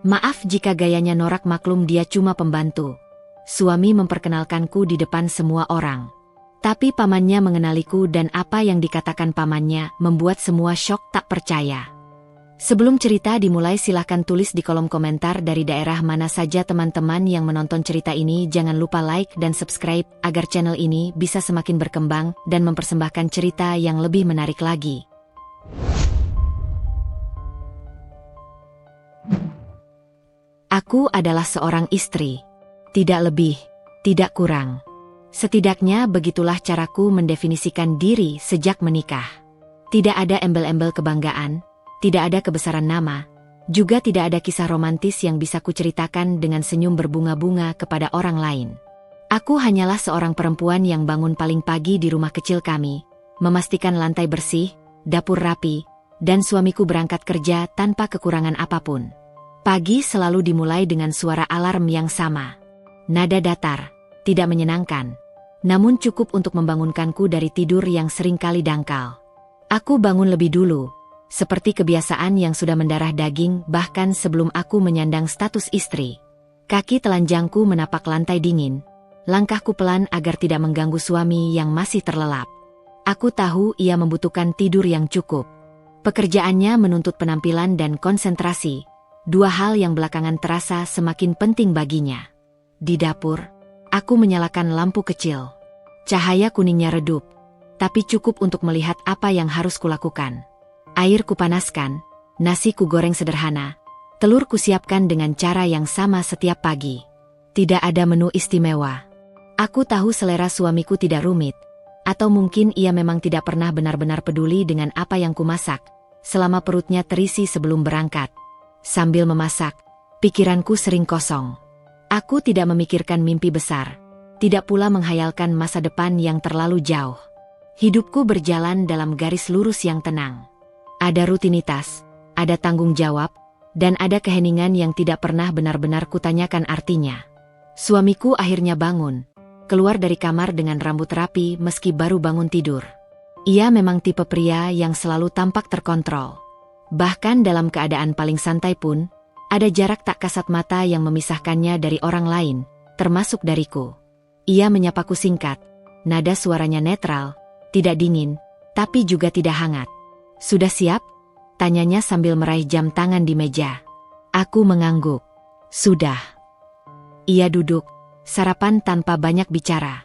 Maaf jika gayanya norak, maklum dia cuma pembantu. Suami memperkenalkanku di depan semua orang. Tapi pamannya mengenaliku dan apa yang dikatakan pamannya membuat semua syok tak percaya. Sebelum cerita dimulai, silahkan tulis di kolom komentar dari daerah mana saja teman-teman yang menonton cerita ini. Jangan lupa like dan subscribe agar channel ini bisa semakin berkembang dan mempersembahkan cerita yang lebih menarik lagi. Aku adalah seorang istri. Tidak lebih, tidak kurang. Setidaknya begitulah caraku mendefinisikan diri sejak menikah. Tidak ada embel-embel kebanggaan, tidak ada kebesaran nama, juga tidak ada kisah romantis yang bisa kuceritakan dengan senyum berbunga-bunga kepada orang lain. Aku hanyalah seorang perempuan yang bangun paling pagi di rumah kecil kami, memastikan lantai bersih, dapur rapi, dan suamiku berangkat kerja tanpa kekurangan apapun. Pagi selalu dimulai dengan suara alarm yang sama. Nada datar, tidak menyenangkan, namun cukup untuk membangunkanku dari tidur yang seringkali dangkal. Aku bangun lebih dulu, seperti kebiasaan yang sudah mendarah daging bahkan sebelum aku menyandang status istri. Kaki telanjangku menapak lantai dingin, langkahku pelan agar tidak mengganggu suami yang masih terlelap. Aku tahu ia membutuhkan tidur yang cukup. Pekerjaannya menuntut penampilan dan konsentrasi. Dua hal yang belakangan terasa semakin penting baginya. Di dapur, aku menyalakan lampu kecil. Cahaya kuningnya redup, tapi cukup untuk melihat apa yang harus kulakukan. Air kupanaskan, nasi kugoreng sederhana, telur kusiapkan dengan cara yang sama setiap pagi. Tidak ada menu istimewa. Aku tahu selera suamiku tidak rumit, atau mungkin ia memang tidak pernah benar-benar peduli dengan apa yang kumasak, selama perutnya terisi sebelum berangkat. Sambil memasak, pikiranku sering kosong. Aku tidak memikirkan mimpi besar, tidak pula menghayalkan masa depan yang terlalu jauh. Hidupku berjalan dalam garis lurus yang tenang. Ada rutinitas, ada tanggung jawab, dan ada keheningan yang tidak pernah benar-benar kutanyakan artinya. Suamiku akhirnya bangun, keluar dari kamar dengan rambut rapi meski baru bangun tidur. Ia memang tipe pria yang selalu tampak terkontrol. Bahkan dalam keadaan paling santai pun, ada jarak tak kasat mata yang memisahkannya dari orang lain, termasuk dariku. Ia menyapaku singkat, nada suaranya netral, tidak dingin, tapi juga tidak hangat. "Sudah siap?" tanyanya sambil meraih jam tangan di meja. Aku mengangguk. "Sudah." Ia duduk, sarapan tanpa banyak bicara.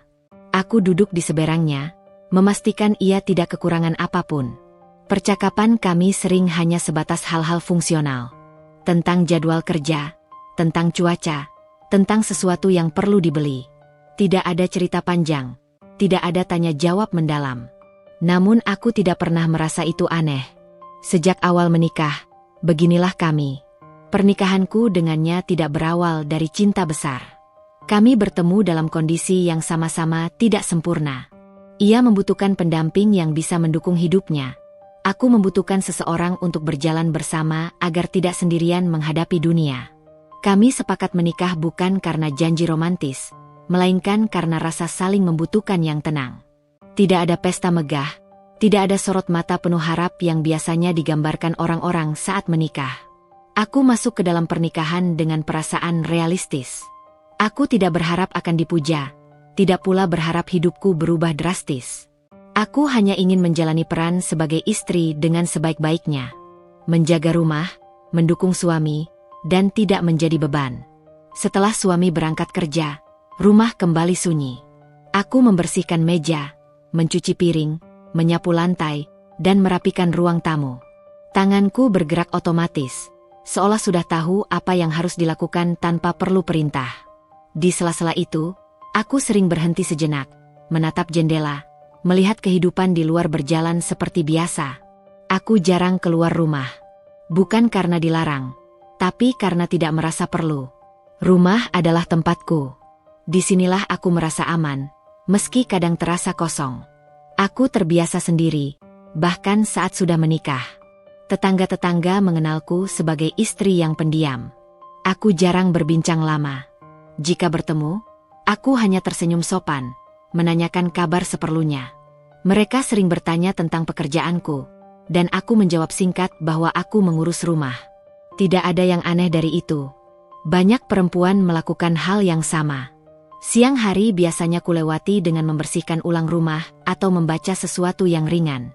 Aku duduk di seberangnya, memastikan ia tidak kekurangan apapun. Percakapan kami sering hanya sebatas hal-hal fungsional. Tentang jadwal kerja, tentang cuaca, tentang sesuatu yang perlu dibeli. Tidak ada cerita panjang, tidak ada tanya jawab mendalam. Namun aku tidak pernah merasa itu aneh. Sejak awal menikah, beginilah kami. Pernikahanku dengannya tidak berawal dari cinta besar. Kami bertemu dalam kondisi yang sama-sama tidak sempurna. Ia membutuhkan pendamping yang bisa mendukung hidupnya. Aku membutuhkan seseorang untuk berjalan bersama agar tidak sendirian menghadapi dunia. Kami sepakat menikah bukan karena janji romantis, melainkan karena rasa saling membutuhkan yang tenang. Tidak ada pesta megah, tidak ada sorot mata penuh harap yang biasanya digambarkan orang-orang saat menikah. Aku masuk ke dalam pernikahan dengan perasaan realistis. Aku tidak berharap akan dipuja, tidak pula berharap hidupku berubah drastis. Aku hanya ingin menjalani peran sebagai istri dengan sebaik-baiknya. Menjaga rumah, mendukung suami, dan tidak menjadi beban. Setelah suami berangkat kerja, rumah kembali sunyi. Aku membersihkan meja, mencuci piring, menyapu lantai, dan merapikan ruang tamu. Tanganku bergerak otomatis, seolah sudah tahu apa yang harus dilakukan tanpa perlu perintah. Di sela-sela itu, aku sering berhenti sejenak, menatap jendela, melihat kehidupan di luar berjalan seperti biasa. Aku jarang keluar rumah. Bukan karena dilarang, tapi karena tidak merasa perlu. Rumah adalah tempatku. Disinilah aku merasa aman, meski kadang terasa kosong. Aku terbiasa sendiri, bahkan saat sudah menikah. Tetangga-tetangga mengenalku sebagai istri yang pendiam. Aku jarang berbincang lama. Jika bertemu, aku hanya tersenyum sopan, menanyakan kabar seperlunya. Mereka sering bertanya tentang pekerjaanku, dan aku menjawab singkat bahwa aku mengurus rumah. Tidak ada yang aneh dari itu. Banyak perempuan melakukan hal yang sama. Siang hari biasanya kulewati dengan membersihkan ulang rumah atau membaca sesuatu yang ringan.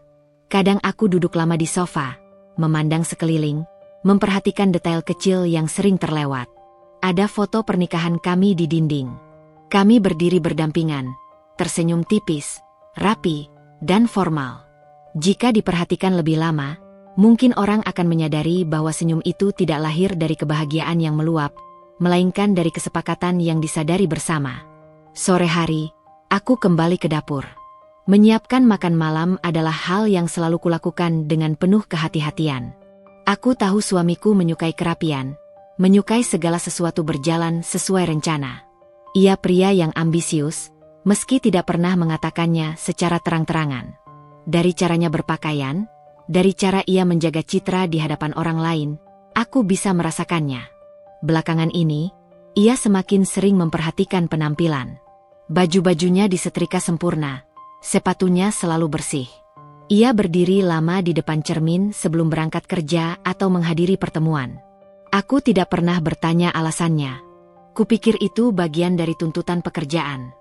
Kadang aku duduk lama di sofa, memandang sekeliling, memperhatikan detail kecil yang sering terlewat. Ada foto pernikahan kami di dinding. Kami berdiri berdampingan, tersenyum tipis, rapi, dan formal. Jika diperhatikan lebih lama, mungkin orang akan menyadari bahwa senyum itu tidak lahir dari kebahagiaan yang meluap, melainkan dari kesepakatan yang disadari bersama. Sore hari, aku kembali ke dapur. Menyiapkan makan malam adalah hal yang selalu kulakukan dengan penuh kehati-hatian. Aku tahu suamiku menyukai kerapian, menyukai segala sesuatu berjalan sesuai rencana. Ia pria yang ambisius, meski tidak pernah mengatakannya secara terang-terangan. Dari caranya berpakaian, dari cara ia menjaga citra di hadapan orang lain, aku bisa merasakannya. Belakangan ini, ia semakin sering memperhatikan penampilan. Baju-bajunya disetrika sempurna, sepatunya selalu bersih. Ia berdiri lama di depan cermin sebelum berangkat kerja atau menghadiri pertemuan. Aku tidak pernah bertanya alasannya. Kupikir itu bagian dari tuntutan pekerjaan.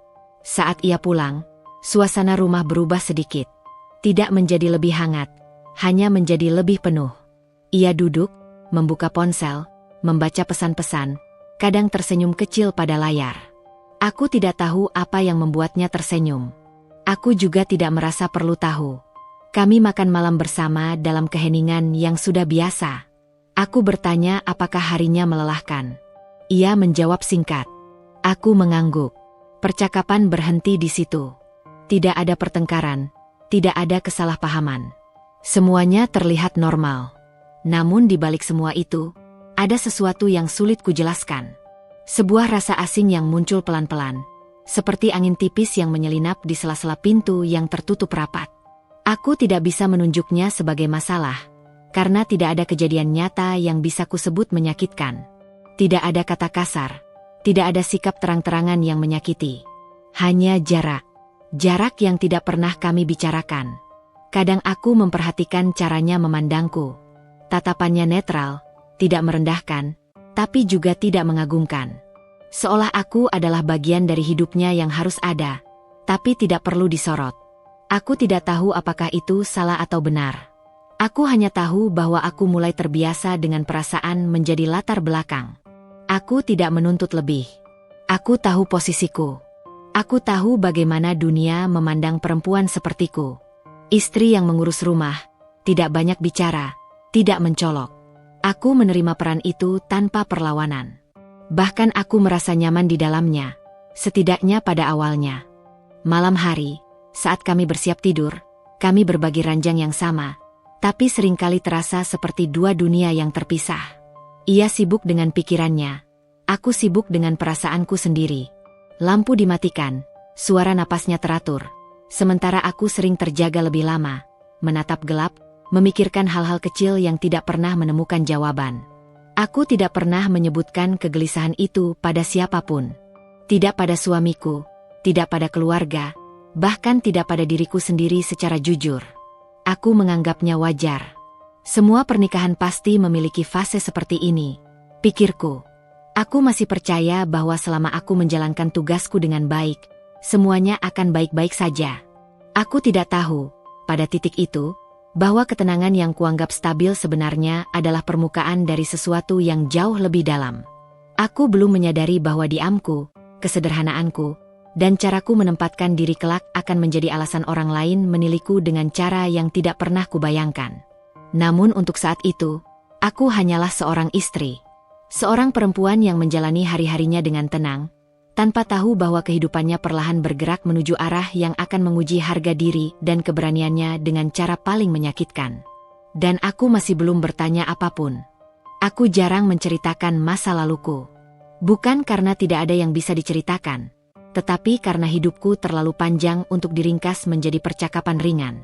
Saat ia pulang, suasana rumah berubah sedikit. Tidak menjadi lebih hangat, hanya menjadi lebih penuh. Ia duduk, membuka ponsel, membaca pesan-pesan, kadang tersenyum kecil pada layar. Aku tidak tahu apa yang membuatnya tersenyum. Aku juga tidak merasa perlu tahu. Kami makan malam bersama dalam keheningan yang sudah biasa. Aku bertanya apakah harinya melelahkan. Ia menjawab singkat. Aku mengangguk. Percakapan berhenti di situ. Tidak ada pertengkaran, tidak ada kesalahpahaman. Semuanya terlihat normal. Namun di balik semua itu, ada sesuatu yang sulit kujelaskan. Sebuah rasa asing yang muncul pelan-pelan, seperti angin tipis yang menyelinap di sela-sela pintu yang tertutup rapat. Aku tidak bisa menunjuknya sebagai masalah, karena tidak ada kejadian nyata yang bisa kusebut menyakitkan. Tidak ada kata kasar, tidak ada sikap terang-terangan yang menyakiti. Hanya jarak. Jarak yang tidak pernah kami bicarakan. Kadang aku memperhatikan caranya memandangku. Tatapannya netral, tidak merendahkan, tapi juga tidak mengagumkan. Seolah aku adalah bagian dari hidupnya yang harus ada, tapi tidak perlu disorot. Aku tidak tahu apakah itu salah atau benar. Aku hanya tahu bahwa aku mulai terbiasa dengan perasaan menjadi latar belakang. Aku tidak menuntut lebih. Aku tahu posisiku. Aku tahu bagaimana dunia memandang perempuan sepertiku. Istri yang mengurus rumah, tidak banyak bicara, tidak mencolok. Aku menerima peran itu tanpa perlawanan. Bahkan aku merasa nyaman di dalamnya, setidaknya pada awalnya. Malam hari, saat kami bersiap tidur, kami berbagi ranjang yang sama, tapi seringkali terasa seperti dua dunia yang terpisah. Ia sibuk dengan pikirannya, aku sibuk dengan perasaanku sendiri. Lampu dimatikan, suara napasnya teratur, sementara aku sering terjaga lebih lama, menatap gelap, memikirkan hal-hal kecil yang tidak pernah menemukan jawaban. Aku tidak pernah menyebutkan kegelisahan itu pada siapapun. Tidak pada suamiku, tidak pada keluarga, bahkan tidak pada diriku sendiri secara jujur. Aku menganggapnya wajar. Semua pernikahan pasti memiliki fase seperti ini, pikirku. Aku masih percaya bahwa selama aku menjalankan tugasku dengan baik, semuanya akan baik-baik saja. Aku tidak tahu, pada titik itu, bahwa ketenangan yang kuanggap stabil sebenarnya adalah permukaan dari sesuatu yang jauh lebih dalam. Aku belum menyadari bahwa diamku, kesederhanaanku, dan caraku menempatkan diri kelak akan menjadi alasan orang lain menilaiku dengan cara yang tidak pernah kubayangkan. Namun untuk saat itu, aku hanyalah seorang istri. Seorang perempuan yang menjalani hari-harinya dengan tenang, tanpa tahu bahwa kehidupannya perlahan bergerak menuju arah yang akan menguji harga diri dan keberaniannya dengan cara paling menyakitkan. Dan aku masih belum bertanya apapun. Aku jarang menceritakan masa laluku. Bukan karena tidak ada yang bisa diceritakan, tetapi karena hidupku terlalu panjang untuk diringkas menjadi percakapan ringan.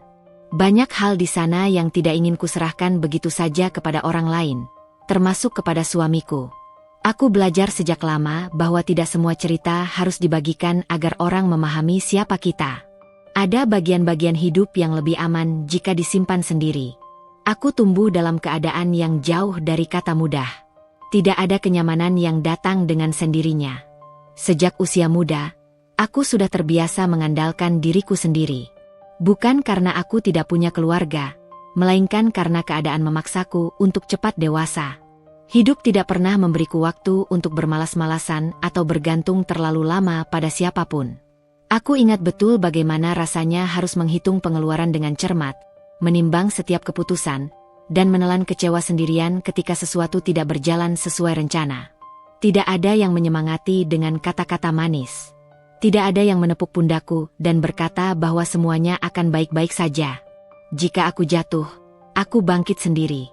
Banyak hal di sana yang tidak ingin kuserahkan begitu saja kepada orang lain, termasuk kepada suamiku. Aku belajar sejak lama bahwa tidak semua cerita harus dibagikan agar orang memahami siapa kita. Ada bagian-bagian hidup yang lebih aman jika disimpan sendiri. Aku tumbuh dalam keadaan yang jauh dari kata mudah. Tidak ada kenyamanan yang datang dengan sendirinya. Sejak usia muda, aku sudah terbiasa mengandalkan diriku sendiri. Bukan karena aku tidak punya keluarga, melainkan karena keadaan memaksaku untuk cepat dewasa. Hidup tidak pernah memberiku waktu untuk bermalas-malasan atau bergantung terlalu lama pada siapapun. Aku ingat betul bagaimana rasanya harus menghitung pengeluaran dengan cermat, menimbang setiap keputusan, dan menelan kecewa sendirian ketika sesuatu tidak berjalan sesuai rencana. Tidak ada yang menyemangati dengan kata-kata manis. Tidak ada yang menepuk pundakku dan berkata bahwa semuanya akan baik-baik saja. Jika aku jatuh, aku bangkit sendiri.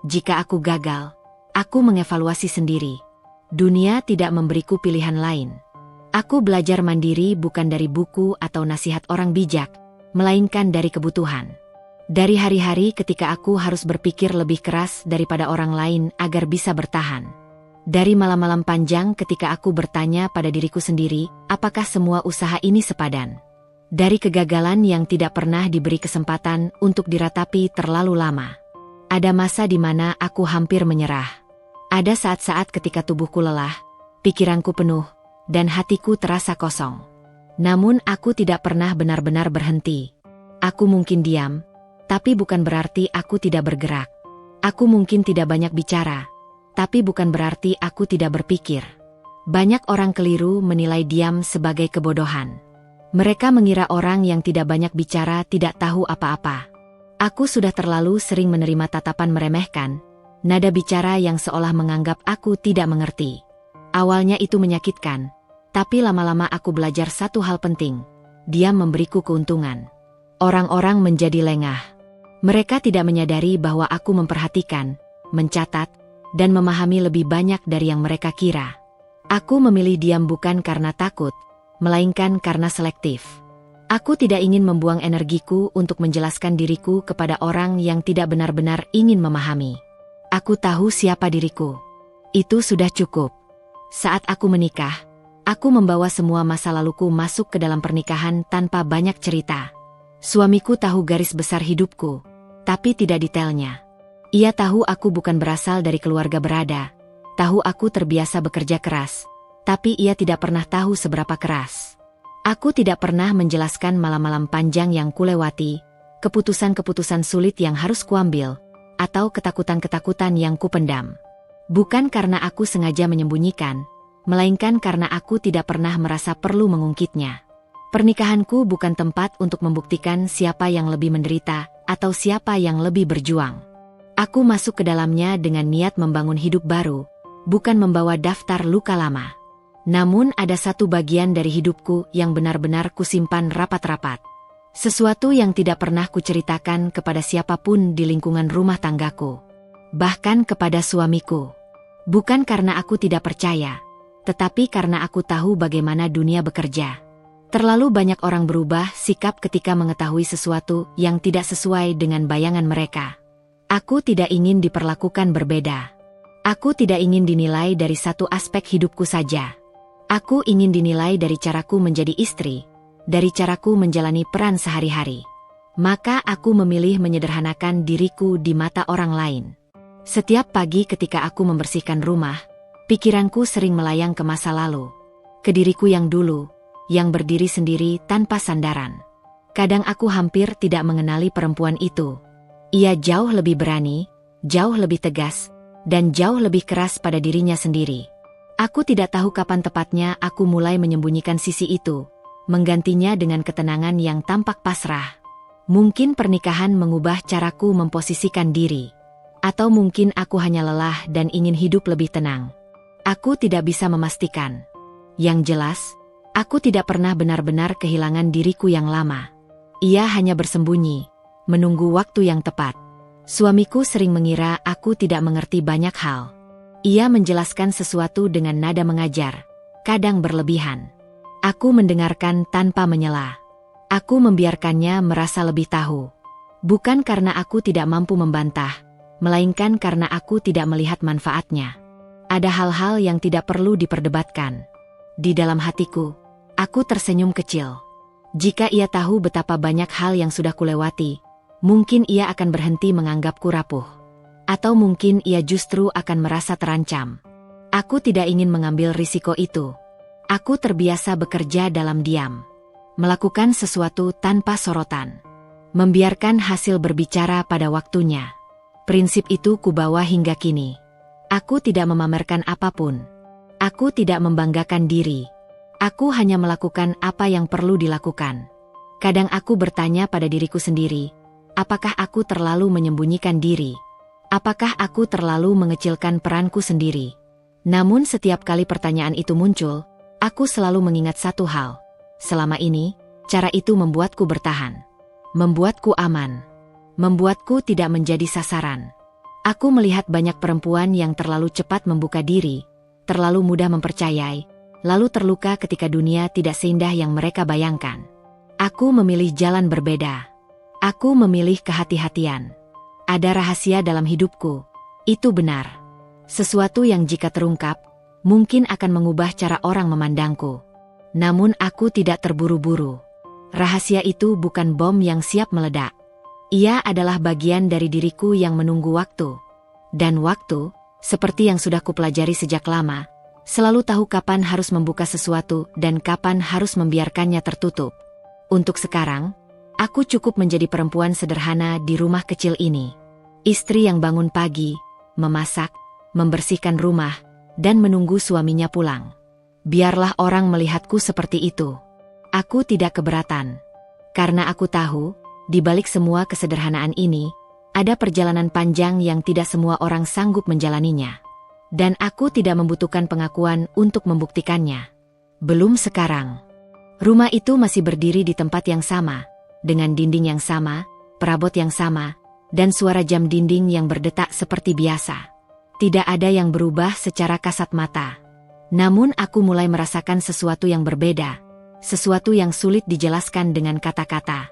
Jika aku gagal, aku mengevaluasi sendiri. Dunia tidak memberiku pilihan lain. Aku belajar mandiri bukan dari buku atau nasihat orang bijak, melainkan dari kebutuhan. Dari hari-hari ketika aku harus berpikir lebih keras daripada orang lain agar bisa bertahan. Dari malam-malam panjang ketika aku bertanya pada diriku sendiri, apakah semua usaha ini sepadan? Dari kegagalan yang tidak pernah diberi kesempatan untuk diratapi terlalu lama. Ada masa di mana aku hampir menyerah. Ada saat-saat ketika tubuhku lelah, pikiranku penuh, dan hatiku terasa kosong. Namun aku tidak pernah benar-benar berhenti. Aku mungkin diam, tapi bukan berarti aku tidak bergerak. Aku mungkin tidak banyak bicara, tapi bukan berarti aku tidak berpikir. Banyak orang keliru menilai diam sebagai kebodohan. Mereka mengira orang yang tidak banyak bicara tidak tahu apa-apa. Aku sudah terlalu sering menerima tatapan meremehkan, nada bicara yang seolah menganggap aku tidak mengerti. Awalnya itu menyakitkan, tapi lama-lama aku belajar satu hal penting. Diam memberiku keuntungan. Orang-orang menjadi lengah. Mereka tidak menyadari bahwa aku memperhatikan, mencatat, dan memahami lebih banyak dari yang mereka kira. Aku memilih diam bukan karena takut, melainkan karena selektif. Aku tidak ingin membuang energiku untuk menjelaskan diriku kepada orang yang tidak benar-benar ingin memahami. Aku tahu siapa diriku. Itu sudah cukup. Saat aku menikah, aku membawa semua masa laluku masuk ke dalam pernikahan tanpa banyak cerita. Suamiku tahu garis besar hidupku, tapi tidak detailnya. Ia tahu aku bukan berasal dari keluarga berada, tahu aku terbiasa bekerja keras, tapi ia tidak pernah tahu seberapa keras. Aku tidak pernah menjelaskan malam-malam panjang yang kulewati, keputusan-keputusan sulit yang harus kuambil, atau ketakutan-ketakutan yang kupendam. Bukan karena aku sengaja menyembunyikan, melainkan karena aku tidak pernah merasa perlu mengungkitnya. Pernikahanku bukan tempat untuk membuktikan siapa yang lebih menderita atau siapa yang lebih berjuang. Aku masuk ke dalamnya dengan niat membangun hidup baru, bukan membawa daftar luka lama. Namun ada satu bagian dari hidupku yang benar-benar kusimpan rapat-rapat. Sesuatu yang tidak pernah kuceritakan kepada siapapun di lingkungan rumah tanggaku. Bahkan kepada suamiku. Bukan karena aku tidak percaya, tetapi karena aku tahu bagaimana dunia bekerja. Terlalu banyak orang berubah sikap ketika mengetahui sesuatu yang tidak sesuai dengan bayangan mereka. Aku tidak ingin diperlakukan berbeda. Aku tidak ingin dinilai dari satu aspek hidupku saja. Aku ingin dinilai dari caraku menjadi istri, dari caraku menjalani peran sehari-hari. Maka aku memilih menyederhanakan diriku di mata orang lain. Setiap pagi ketika aku membersihkan rumah, pikiranku sering melayang ke masa lalu. Ke diriku yang dulu, yang berdiri sendiri tanpa sandaran. Kadang aku hampir tidak mengenali perempuan itu. Ia jauh lebih berani, jauh lebih tegas, dan jauh lebih keras pada dirinya sendiri. Aku tidak tahu kapan tepatnya aku mulai menyembunyikan sisi itu, menggantinya dengan ketenangan yang tampak pasrah. Mungkin pernikahan mengubah caraku memposisikan diri. Atau mungkin aku hanya lelah dan ingin hidup lebih tenang. Aku tidak bisa memastikan. Yang jelas, aku tidak pernah benar-benar kehilangan diriku yang lama. Ia hanya bersembunyi, menunggu waktu yang tepat. Suamiku sering mengira aku tidak mengerti banyak hal. Ia menjelaskan sesuatu dengan nada mengajar, kadang berlebihan. Aku mendengarkan tanpa menyela. Aku membiarkannya merasa lebih tahu. Bukan karena aku tidak mampu membantah, melainkan karena aku tidak melihat manfaatnya. Ada hal-hal yang tidak perlu diperdebatkan. Di dalam hatiku, aku tersenyum kecil. Jika ia tahu betapa banyak hal yang sudah kulewati, Mungkin ia akan berhenti menganggapku rapuh. Atau mungkin ia justru akan merasa terancam. Aku tidak ingin mengambil risiko itu. Aku terbiasa bekerja dalam diam. Melakukan sesuatu tanpa sorotan. Membiarkan hasil berbicara pada waktunya. Prinsip itu kubawa hingga kini. Aku tidak memamerkan apapun. Aku tidak membanggakan diri. Aku hanya melakukan apa yang perlu dilakukan. Kadang aku bertanya pada diriku sendiri, apakah aku terlalu menyembunyikan diri? Apakah aku terlalu mengecilkan peranku sendiri? Namun setiap kali pertanyaan itu muncul, aku selalu mengingat satu hal. Selama ini, cara itu membuatku bertahan. Membuatku aman. Membuatku tidak menjadi sasaran. Aku melihat banyak perempuan yang terlalu cepat membuka diri, terlalu mudah mempercayai, lalu terluka ketika dunia tidak seindah yang mereka bayangkan. Aku memilih jalan berbeda. Aku memilih kehati-hatian. Ada rahasia dalam hidupku. Itu benar. Sesuatu yang jika terungkap, mungkin akan mengubah cara orang memandangku. Namun aku tidak terburu-buru. Rahasia itu bukan bom yang siap meledak. Ia adalah bagian dari diriku yang menunggu waktu. Dan waktu, seperti yang sudah kupelajari sejak lama, selalu tahu kapan harus membuka sesuatu dan kapan harus membiarkannya tertutup. Untuk sekarang, aku cukup menjadi perempuan sederhana di rumah kecil ini. Istri yang bangun pagi, memasak, membersihkan rumah, dan menunggu suaminya pulang. Biarlah orang melihatku seperti itu. Aku tidak keberatan. Karena aku tahu, di balik semua kesederhanaan ini, ada perjalanan panjang yang tidak semua orang sanggup menjalaninya. Dan aku tidak membutuhkan pengakuan untuk membuktikannya. Belum sekarang. Rumah itu masih berdiri di tempat yang sama, dengan dinding yang sama, perabot yang sama, dan suara jam dinding yang berdetak seperti biasa. Tidak ada yang berubah secara kasat mata. Namun aku mulai merasakan sesuatu yang berbeda, sesuatu yang sulit dijelaskan dengan kata-kata.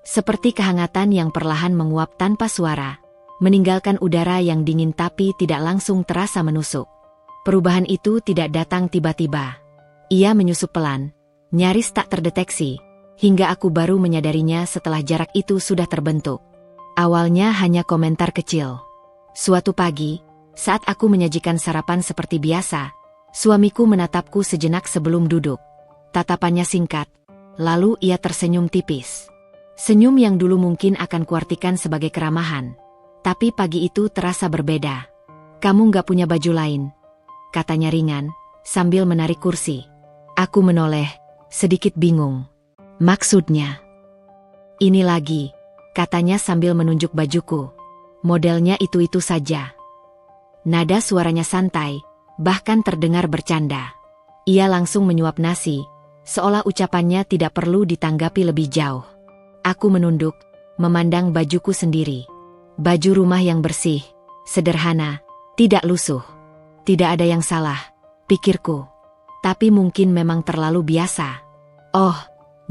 Seperti kehangatan yang perlahan menguap tanpa suara, meninggalkan udara yang dingin tapi tidak langsung terasa menusuk. Perubahan itu tidak datang tiba-tiba. Ia menyusup pelan, nyaris tak terdeteksi, hingga aku baru menyadarinya setelah jarak itu sudah terbentuk. Awalnya hanya komentar kecil. Suatu pagi, saat aku menyajikan sarapan seperti biasa, suamiku menatapku sejenak sebelum duduk. Tatapannya singkat, lalu ia tersenyum tipis. Senyum yang dulu mungkin akan kuartikan sebagai keramahan, tapi pagi itu terasa berbeda. "Kamu gak punya baju lain?" katanya ringan, sambil menarik kursi. Aku menoleh, sedikit bingung. "Maksudnya?" "Ini lagi," katanya sambil menunjuk bajuku. "Modelnya itu-itu saja." Nada suaranya santai, bahkan terdengar bercanda. Ia langsung menyuap nasi, seolah ucapannya tidak perlu ditanggapi lebih jauh. Aku menunduk, memandang bajuku sendiri. Baju rumah yang bersih, sederhana, tidak lusuh. Tidak ada yang salah, pikirku. Tapi mungkin memang terlalu biasa. "Oh,"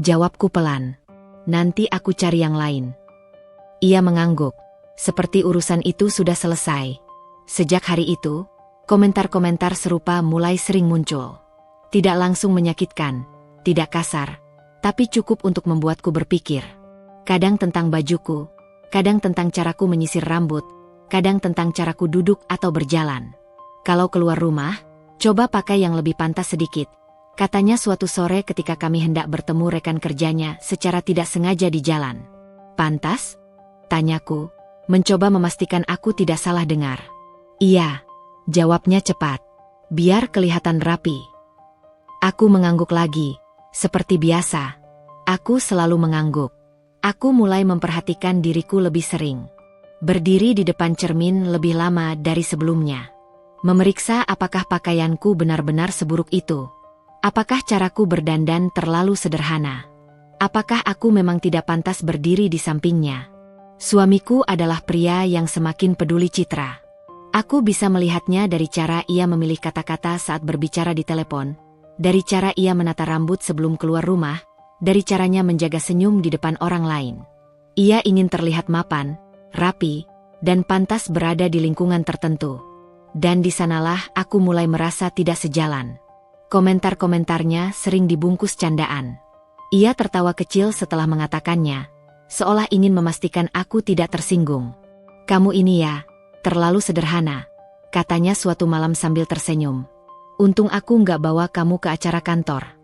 jawabku pelan. "Nanti aku cari yang lain." Ia mengangguk, seperti urusan itu sudah selesai. Sejak hari itu, komentar-komentar serupa mulai sering muncul. Tidak langsung menyakitkan, tidak kasar, tapi cukup untuk membuatku berpikir. Kadang tentang bajuku, kadang tentang caraku menyisir rambut, kadang tentang caraku duduk atau berjalan. "Kalau keluar rumah, coba pakai yang lebih pantas sedikit," katanya suatu sore ketika kami hendak bertemu rekan kerjanya secara tidak sengaja di jalan. "Pantas?" tanyaku, mencoba memastikan aku tidak salah dengar. "Iya," jawabnya cepat. "Biar kelihatan rapi." Aku mengangguk lagi, seperti biasa. Aku selalu mengangguk. Aku mulai memperhatikan diriku lebih sering. Berdiri di depan cermin lebih lama dari sebelumnya. Memeriksa apakah pakaianku benar-benar seburuk itu. Apakah caraku berdandan terlalu sederhana. Apakah aku memang tidak pantas berdiri di sampingnya. Suamiku adalah pria yang semakin peduli citra. Aku bisa melihatnya dari cara ia memilih kata-kata saat berbicara di telepon, dari cara ia menata rambut sebelum keluar rumah, dari caranya menjaga senyum di depan orang lain. Ia ingin terlihat mapan, rapi, dan pantas berada di lingkungan tertentu. Dan di sanalah aku mulai merasa tidak sejalan. Komentar-komentarnya sering dibungkus candaan. Ia tertawa kecil setelah mengatakannya, seolah ingin memastikan aku tidak tersinggung. "Kamu ini ya, terlalu sederhana," katanya suatu malam sambil tersenyum. "Untung aku nggak bawa kamu ke acara kantor."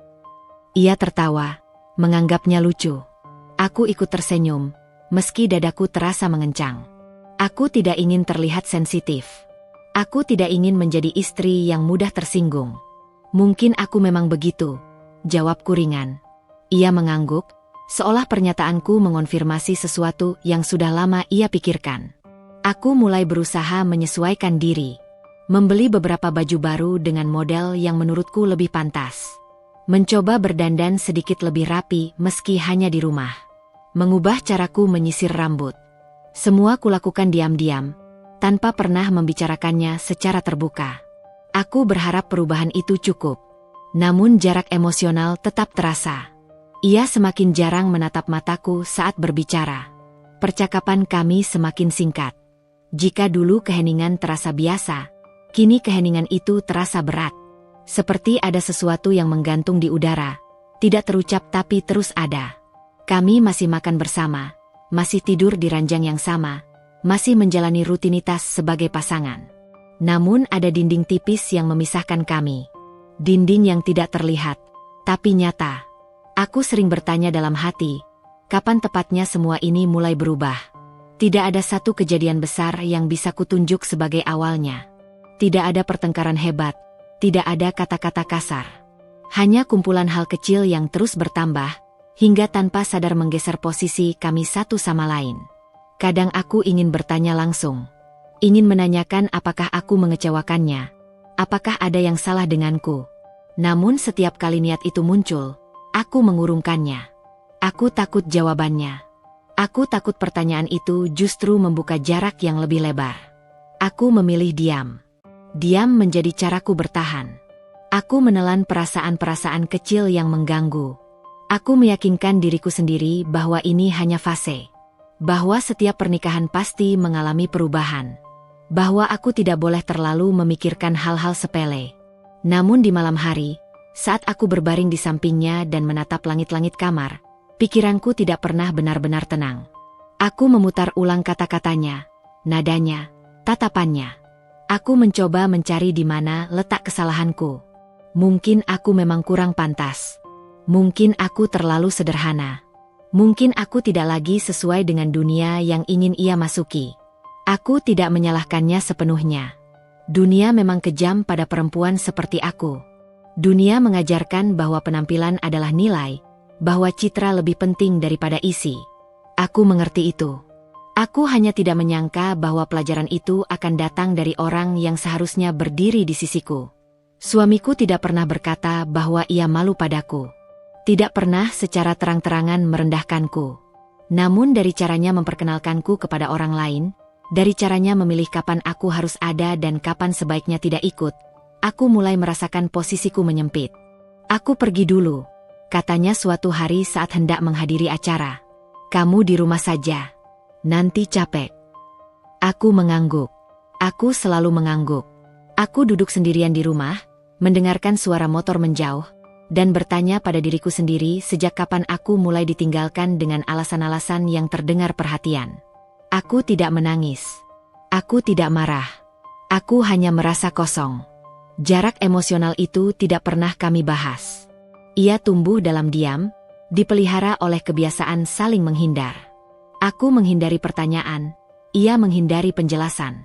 Ia tertawa, menganggapnya lucu. Aku ikut tersenyum, meski dadaku terasa mengencang. Aku tidak ingin terlihat sensitif. Aku tidak ingin menjadi istri yang mudah tersinggung. "Mungkin aku memang begitu," jawabku ringan. Ia mengangguk, seolah pernyataanku mengonfirmasi sesuatu yang sudah lama ia pikirkan. Aku mulai berusaha menyesuaikan diri. Membeli beberapa baju baru dengan model yang menurutku lebih pantas. Mencoba berdandan sedikit lebih rapi meski hanya di rumah. Mengubah caraku menyisir rambut. Semua kulakukan diam-diam, tanpa pernah membicarakannya secara terbuka. Aku berharap perubahan itu cukup. Namun jarak emosional tetap terasa. Ia semakin jarang menatap mataku saat berbicara. Percakapan kami semakin singkat. Jika dulu keheningan terasa biasa, kini keheningan itu terasa berat. Seperti ada sesuatu yang menggantung di udara, tidak terucap tapi terus ada. Kami masih makan bersama, masih tidur di ranjang yang sama, masih menjalani rutinitas sebagai pasangan. Namun ada dinding tipis yang memisahkan kami. Dinding yang tidak terlihat, tapi nyata. Aku sering bertanya dalam hati, kapan tepatnya semua ini mulai berubah? Tidak ada satu kejadian besar yang bisa kutunjuk sebagai awalnya. Tidak ada pertengkaran hebat, tidak ada kata-kata kasar. Hanya kumpulan hal kecil yang terus bertambah, hingga tanpa sadar menggeser posisi kami satu sama lain. Kadang aku ingin bertanya langsung. Ingin menanyakan apakah aku mengecewakannya. Apakah ada yang salah denganku. Namun setiap kali niat itu muncul, aku mengurungkannya. Aku takut jawabannya. Aku takut pertanyaan itu justru membuka jarak yang lebih lebar. Aku memilih diam. Diam menjadi caraku bertahan. Aku menelan perasaan-perasaan kecil yang mengganggu. Aku meyakinkan diriku sendiri bahwa ini hanya fase. Bahwa setiap pernikahan pasti mengalami perubahan. Bahwa aku tidak boleh terlalu memikirkan hal-hal sepele. Namun di malam hari, saat aku berbaring di sampingnya dan menatap langit-langit kamar, pikiranku tidak pernah benar-benar tenang. Aku memutar ulang kata-katanya, nadanya, tatapannya. Aku mencoba mencari di mana letak kesalahanku. Mungkin aku memang kurang pantas. Mungkin aku terlalu sederhana. Mungkin aku tidak lagi sesuai dengan dunia yang ingin ia masuki. Aku tidak menyalahkannya sepenuhnya. Dunia memang kejam pada perempuan seperti aku. Dunia mengajarkan bahwa penampilan adalah nilai, bahwa citra lebih penting daripada isi. Aku mengerti itu. Aku hanya tidak menyangka bahwa pelajaran itu akan datang dari orang yang seharusnya berdiri di sisiku. Suamiku tidak pernah berkata bahwa ia malu padaku. Tidak pernah secara terang-terangan merendahkanku. Namun dari caranya memperkenalkanku kepada orang lain, dari caranya memilih kapan aku harus ada dan kapan sebaiknya tidak ikut, aku mulai merasakan posisiku menyempit. "Aku pergi dulu," katanya suatu hari saat hendak menghadiri acara. "Kamu di rumah saja. Nanti capek." Aku mengangguk. Aku selalu mengangguk. Aku duduk sendirian di rumah, mendengarkan suara motor menjauh, dan bertanya pada diriku sendiri sejak kapan aku mulai ditinggalkan dengan alasan-alasan yang terdengar perhatian. Aku tidak menangis. Aku tidak marah. Aku hanya merasa kosong. Jarak emosional itu tidak pernah kami bahas. Ia tumbuh dalam diam, dipelihara oleh kebiasaan saling menghindar. Aku menghindari pertanyaan, ia menghindari penjelasan.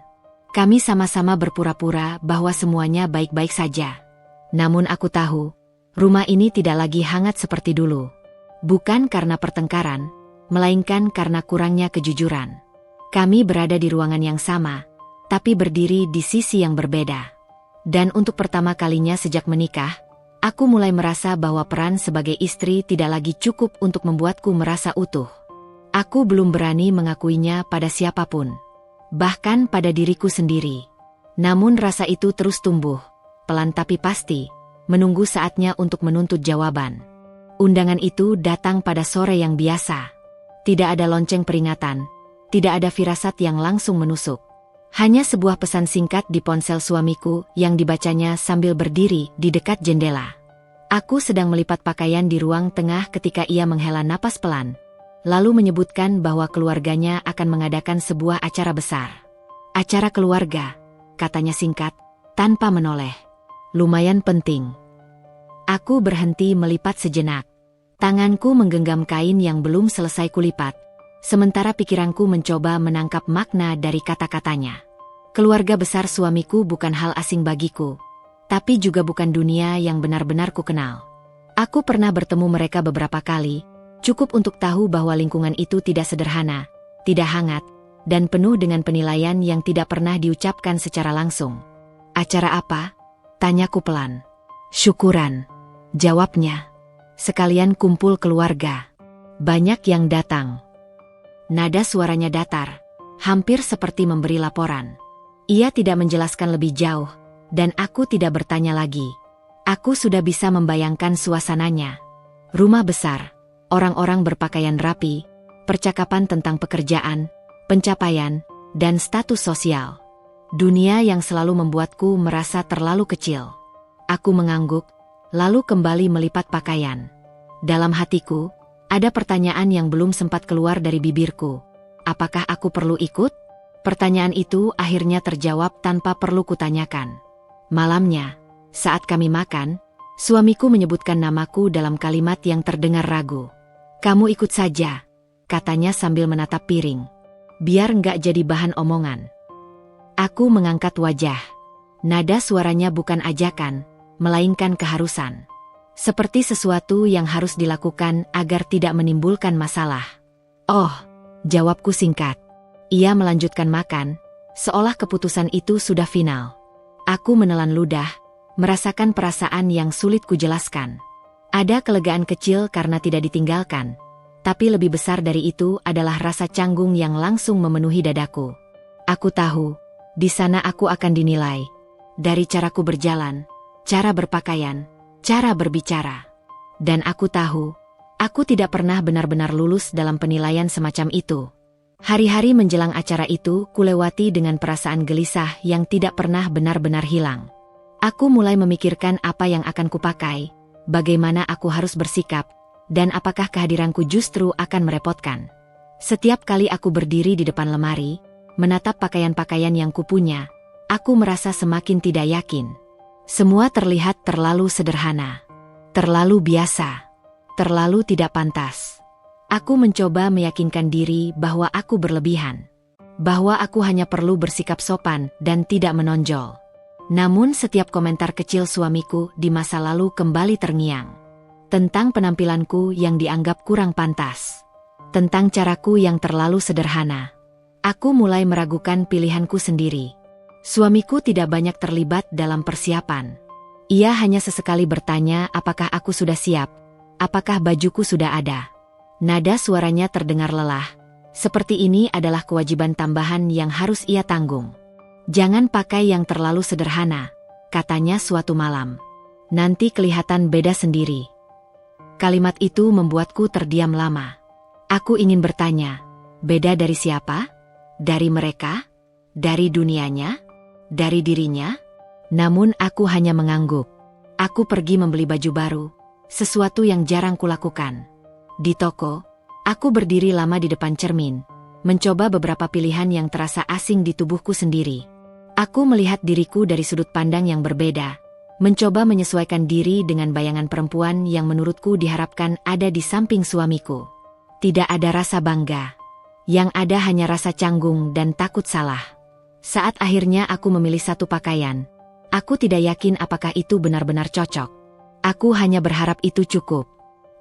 Kami sama-sama berpura-pura bahwa semuanya baik-baik saja. Namun aku tahu, rumah ini tidak lagi hangat seperti dulu. Bukan karena pertengkaran, melainkan karena kurangnya kejujuran. Kami berada di ruangan yang sama, tapi berdiri di sisi yang berbeda. Dan untuk pertama kalinya sejak menikah, aku mulai merasa bahwa peran sebagai istri tidak lagi cukup untuk membuatku merasa utuh. Aku belum berani mengakuinya pada siapapun, bahkan pada diriku sendiri. Namun rasa itu terus tumbuh, pelan tapi pasti, menunggu saatnya untuk menuntut jawaban. Undangan itu datang pada sore yang biasa. Tidak ada lonceng peringatan, tidak ada firasat yang langsung menusuk. Hanya sebuah pesan singkat di ponsel suamiku yang dibacanya sambil berdiri di dekat jendela. Aku sedang melipat pakaian di ruang tengah ketika ia menghela napas pelan, lalu menyebutkan bahwa keluarganya akan mengadakan sebuah acara besar. Acara keluarga, katanya singkat, tanpa menoleh. Lumayan penting. Aku berhenti melipat sejenak. Tanganku menggenggam kain yang belum selesai kulipat, sementara pikiranku mencoba menangkap makna dari kata-katanya. Keluarga besar suamiku bukan hal asing bagiku, tapi juga bukan dunia yang benar-benar kukenal. Aku pernah bertemu mereka beberapa kali, cukup untuk tahu bahwa lingkungan itu tidak sederhana, tidak hangat, dan penuh dengan penilaian yang tidak pernah diucapkan secara langsung. Acara apa? Tanyaku pelan. Syukuran, jawabnya. Sekalian kumpul keluarga. Banyak yang datang. Nada suaranya datar, hampir seperti memberi laporan. Ia tidak menjelaskan lebih jauh, dan aku tidak bertanya lagi. Aku sudah bisa membayangkan suasananya. Rumah besar, orang-orang berpakaian rapi, percakapan tentang pekerjaan, pencapaian, dan status sosial. Dunia yang selalu membuatku merasa terlalu kecil. Aku mengangguk, lalu kembali melipat pakaian. Dalam hatiku, ada pertanyaan yang belum sempat keluar dari bibirku. Apakah aku perlu ikut? Pertanyaan itu akhirnya terjawab tanpa perlu kutanyakan. Malamnya, saat kami makan, suamiku menyebutkan namaku dalam kalimat yang terdengar ragu. Kamu ikut saja, katanya sambil menatap piring. Biar nggak jadi bahan omongan. Aku mengangkat wajah. Nada suaranya bukan ajakan, melainkan keharusan. Seperti sesuatu yang harus dilakukan agar tidak menimbulkan masalah. Oh, jawabku singkat. Ia melanjutkan makan, seolah keputusan itu sudah final. Aku menelan ludah, merasakan perasaan yang sulit kujelaskan. Ada kelegaan kecil karena tidak ditinggalkan, tapi lebih besar dari itu adalah rasa canggung yang langsung memenuhi dadaku. Aku tahu, di sana aku akan dinilai. Dari caraku berjalan, cara berpakaian, cara berbicara. Dan aku tahu, aku tidak pernah benar-benar lulus dalam penilaian semacam itu. Hari-hari menjelang acara itu kulewati dengan perasaan gelisah yang tidak pernah benar-benar hilang. Aku mulai memikirkan apa yang akan kupakai, bagaimana aku harus bersikap, dan apakah kehadiranku justru akan merepotkan. Setiap kali aku berdiri di depan lemari, menatap pakaian-pakaian yang kupunya, aku merasa semakin tidak yakin. Semua terlihat terlalu sederhana, terlalu biasa, terlalu tidak pantas. Aku mencoba meyakinkan diri bahwa aku berlebihan, bahwa aku hanya perlu bersikap sopan dan tidak menonjol. Namun setiap komentar kecil suamiku di masa lalu kembali terngiang. Tentang penampilanku yang dianggap kurang pantas. Tentang caraku yang terlalu sederhana. Aku mulai meragukan pilihanku sendiri. Suamiku tidak banyak terlibat dalam persiapan. Ia hanya sesekali bertanya apakah aku sudah siap, apakah bajuku sudah ada. Nada suaranya terdengar lelah. Seperti ini adalah kewajiban tambahan yang harus ia tanggung. Jangan pakai yang terlalu sederhana, katanya suatu malam. Nanti kelihatan beda sendiri. Kalimat itu membuatku terdiam lama. Aku ingin bertanya, beda dari siapa? Dari mereka? Dari dunianya? Dari dirinya? Namun aku hanya mengangguk. Aku pergi membeli baju baru, sesuatu yang jarang kulakukan. Di toko, aku berdiri lama di depan cermin, mencoba beberapa pilihan yang terasa asing di tubuhku sendiri. Aku melihat diriku dari sudut pandang yang berbeda, mencoba menyesuaikan diri dengan bayangan perempuan yang menurutku diharapkan ada di samping suamiku. Tidak ada rasa bangga. Yang ada hanya rasa canggung dan takut salah. Saat akhirnya aku memilih satu pakaian, aku tidak yakin apakah itu benar-benar cocok. Aku hanya berharap itu cukup.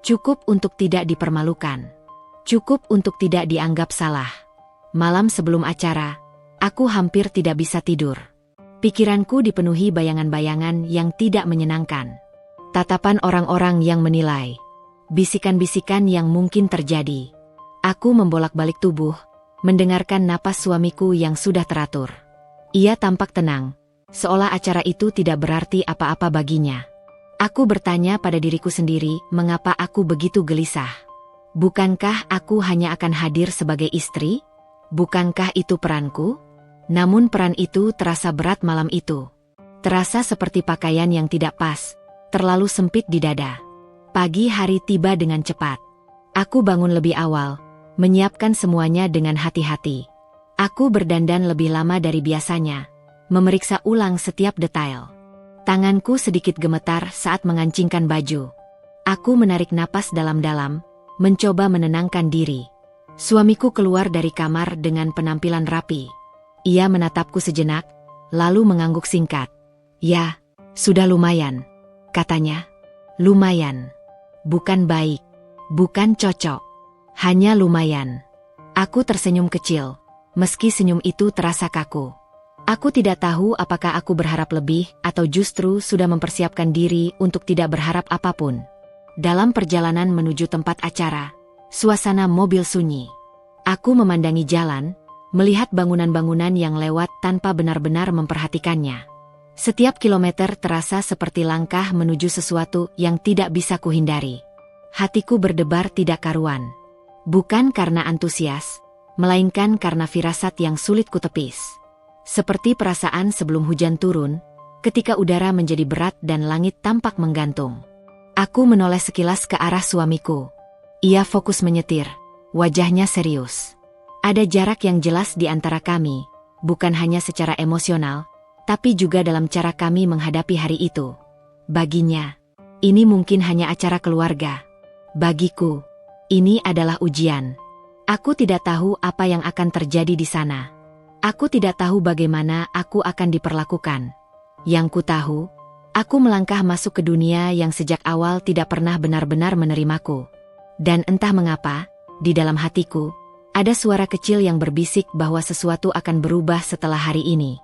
Cukup untuk tidak dipermalukan. Cukup untuk tidak dianggap salah. Malam sebelum acara, aku hampir tidak bisa tidur. Pikiranku dipenuhi bayangan-bayangan yang tidak menyenangkan. Tatapan orang-orang yang menilai. Bisikan-bisikan yang mungkin terjadi. Aku membolak-balik tubuh, mendengarkan napas suamiku yang sudah teratur. Ia tampak tenang, seolah acara itu tidak berarti apa-apa baginya. Aku bertanya pada diriku sendiri, mengapa aku begitu gelisah? Bukankah aku hanya akan hadir sebagai istri? Bukankah itu peranku? Namun peran itu terasa berat malam itu. Terasa seperti pakaian yang tidak pas, terlalu sempit di dada. Pagi hari tiba dengan cepat. Aku bangun lebih awal, menyiapkan semuanya dengan hati-hati. Aku berdandan lebih lama dari biasanya, memeriksa ulang setiap detail. Tanganku sedikit gemetar saat mengancingkan baju. Aku menarik napas dalam-dalam, mencoba menenangkan diri. Suamiku keluar dari kamar dengan penampilan rapi. Ia menatapku sejenak, lalu mengangguk singkat. "Ya, sudah lumayan," katanya. "Lumayan. Bukan baik, bukan cocok. Hanya lumayan." Aku tersenyum kecil, meski senyum itu terasa kaku. Aku tidak tahu apakah aku berharap lebih atau justru sudah mempersiapkan diri untuk tidak berharap apapun. Dalam perjalanan menuju tempat acara, suasana mobil sunyi. Aku memandangi jalan, melihat bangunan-bangunan yang lewat tanpa benar-benar memperhatikannya. Setiap kilometer terasa seperti langkah menuju sesuatu yang tidak bisa kuhindari. Hatiku berdebar tidak karuan. Bukan karena antusias, melainkan karena firasat yang sulit kutepis. Seperti perasaan sebelum hujan turun, ketika udara menjadi berat dan langit tampak menggantung. Aku menoleh sekilas ke arah suamiku. Ia fokus menyetir, wajahnya serius. Ada jarak yang jelas di antara kami, bukan hanya secara emosional, tapi juga dalam cara kami menghadapi hari itu. Baginya, ini mungkin hanya acara keluarga. Bagiku, ini adalah ujian. Aku tidak tahu apa yang akan terjadi di sana. Aku tidak tahu bagaimana aku akan diperlakukan. Yang ku tahu, aku melangkah masuk ke dunia yang sejak awal tidak pernah benar-benar menerimaku. Dan entah mengapa, di dalam hatiku, ada suara kecil yang berbisik bahwa sesuatu akan berubah setelah hari ini.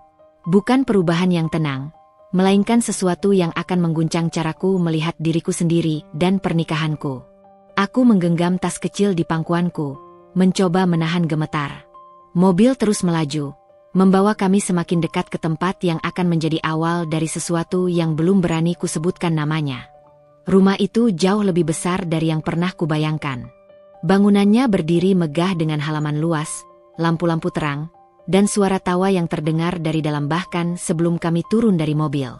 Bukan perubahan yang tenang, melainkan sesuatu yang akan mengguncang caraku melihat diriku sendiri dan pernikahanku. Aku menggenggam tas kecil di pangkuanku, mencoba menahan gemetar. Mobil terus melaju, membawa kami semakin dekat ke tempat yang akan menjadi awal dari sesuatu yang belum berani kusebutkan namanya. Rumah itu jauh lebih besar dari yang pernah kubayangkan. Bangunannya berdiri megah dengan halaman luas, lampu-lampu terang, dan suara tawa yang terdengar dari dalam bahkan sebelum kami turun dari mobil.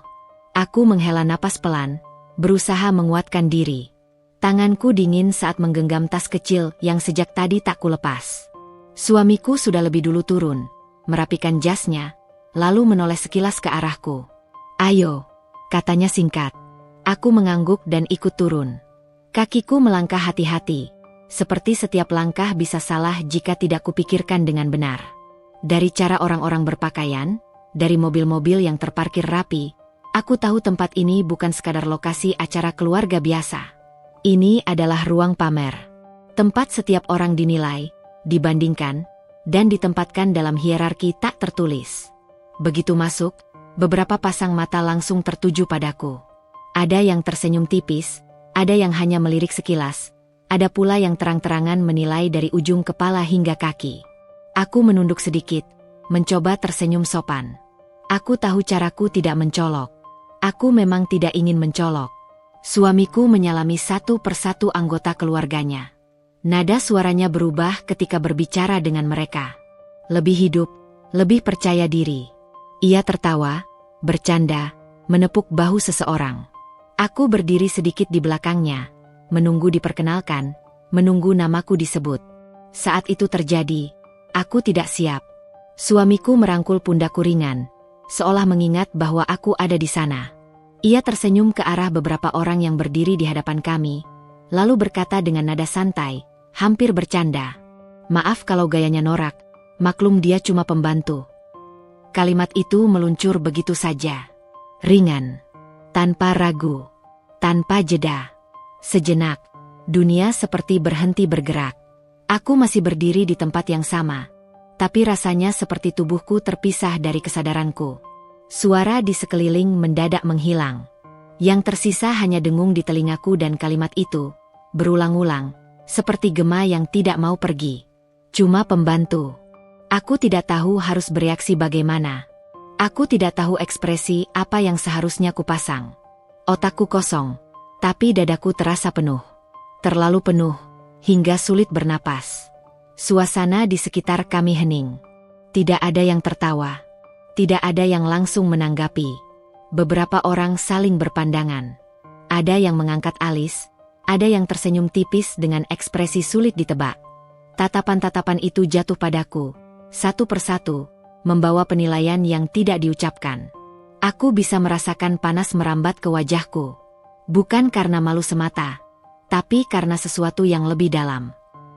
Aku menghela napas pelan, berusaha menguatkan diri. Tanganku dingin saat menggenggam tas kecil yang sejak tadi tak kulepas. Suamiku sudah lebih dulu turun, merapikan jasnya, lalu menoleh sekilas ke arahku. "Ayo," katanya singkat. Aku mengangguk dan ikut turun. Kakiku melangkah hati-hati, seperti setiap langkah bisa salah jika tidak kupikirkan dengan benar. Dari cara orang-orang berpakaian, dari mobil-mobil yang terparkir rapi, aku tahu tempat ini bukan sekadar lokasi acara keluarga biasa. Ini adalah ruang pamer. Tempat setiap orang dinilai, dibandingkan, dan ditempatkan dalam hierarki tak tertulis. Begitu masuk, beberapa pasang mata langsung tertuju padaku. Ada yang tersenyum tipis, ada yang hanya melirik sekilas, ada pula yang terang-terangan menilai dari ujung kepala hingga kaki. Aku menunduk sedikit, mencoba tersenyum sopan. Aku tahu caraku tidak mencolok. Aku memang tidak ingin mencolok. Suamiku menyalami satu persatu anggota keluarganya. Nada suaranya berubah ketika berbicara dengan mereka. Lebih hidup, lebih percaya diri. Ia tertawa, bercanda, menepuk bahu seseorang. Aku berdiri sedikit di belakangnya, menunggu diperkenalkan, menunggu namaku disebut. Saat itu terjadi, aku tidak siap. Suamiku merangkul pundakku ringan, seolah mengingat bahwa aku ada di sana. Ia tersenyum ke arah beberapa orang yang berdiri di hadapan kami, lalu berkata dengan nada santai, hampir bercanda. "Maaf kalau gayanya norak, maklum dia cuma pembantu." Kalimat itu meluncur begitu saja. Ringan, tanpa ragu, tanpa jeda. Sejenak, dunia seperti berhenti bergerak. Aku masih berdiri di tempat yang sama, tapi rasanya seperti tubuhku terpisah dari kesadaranku. Suara di sekeliling mendadak menghilang. Yang tersisa hanya dengung di telingaku dan kalimat itu, berulang-ulang, seperti gema yang tidak mau pergi. Cuma pembantu. Aku tidak tahu harus bereaksi bagaimana. Aku tidak tahu ekspresi apa yang seharusnya kupasang. Otakku kosong, tapi dadaku terasa penuh. Terlalu penuh, hingga sulit bernapas. Suasana di sekitar kami hening. Tidak ada yang tertawa. Tidak ada yang langsung menanggapi. Beberapa orang saling berpandangan. Ada yang mengangkat alis, ada yang tersenyum tipis dengan ekspresi sulit ditebak. Tatapan-tatapan itu jatuh padaku, satu persatu, membawa penilaian yang tidak diucapkan. Aku bisa merasakan panas merambat ke wajahku. Bukan karena malu semata, tapi karena sesuatu yang lebih dalam.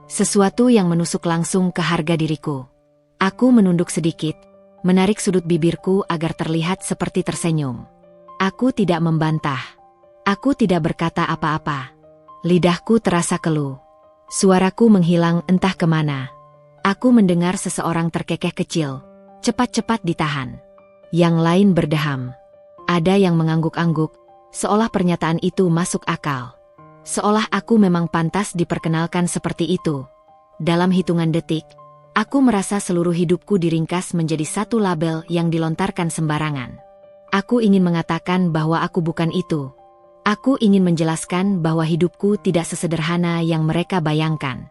Sesuatu yang menusuk langsung ke harga diriku. Aku menunduk sedikit, menarik sudut bibirku agar terlihat seperti tersenyum. Aku tidak membantah. Aku tidak berkata apa-apa. Lidahku terasa keluh. Suaraku menghilang entah kemana. Aku mendengar seseorang terkekeh kecil, cepat-cepat ditahan. Yang lain berdeham. Ada yang mengangguk-angguk, seolah pernyataan itu masuk akal. Seolah aku memang pantas diperkenalkan seperti itu. Dalam hitungan detik, aku merasa seluruh hidupku diringkas menjadi satu label yang dilontarkan sembarangan. Aku ingin mengatakan bahwa aku bukan itu. Aku ingin menjelaskan bahwa hidupku tidak sesederhana yang mereka bayangkan.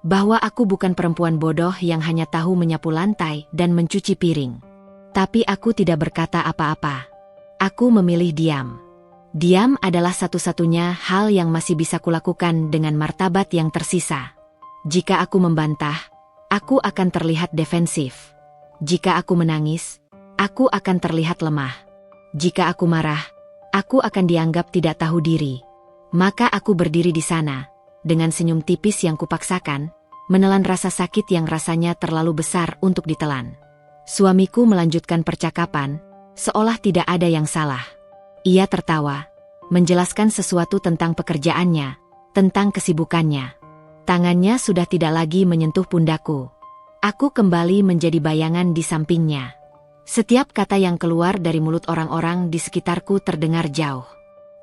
Bahwa aku bukan perempuan bodoh yang hanya tahu menyapu lantai dan mencuci piring. Tapi aku tidak berkata apa-apa. Aku memilih diam. Diam adalah satu-satunya hal yang masih bisa kulakukan dengan martabat yang tersisa. Jika aku membantah, aku akan terlihat defensif. Jika aku menangis, aku akan terlihat lemah. Jika aku marah, aku akan dianggap tidak tahu diri. Maka aku berdiri di sana, dengan senyum tipis yang kupaksakan, menelan rasa sakit yang rasanya terlalu besar untuk ditelan. Suamiku melanjutkan percakapan, seolah tidak ada yang salah. Ia tertawa, menjelaskan sesuatu tentang pekerjaannya, tentang kesibukannya. Tangannya sudah tidak lagi menyentuh pundakku. Aku kembali menjadi bayangan di sampingnya. Setiap kata yang keluar dari mulut orang-orang di sekitarku terdengar jauh.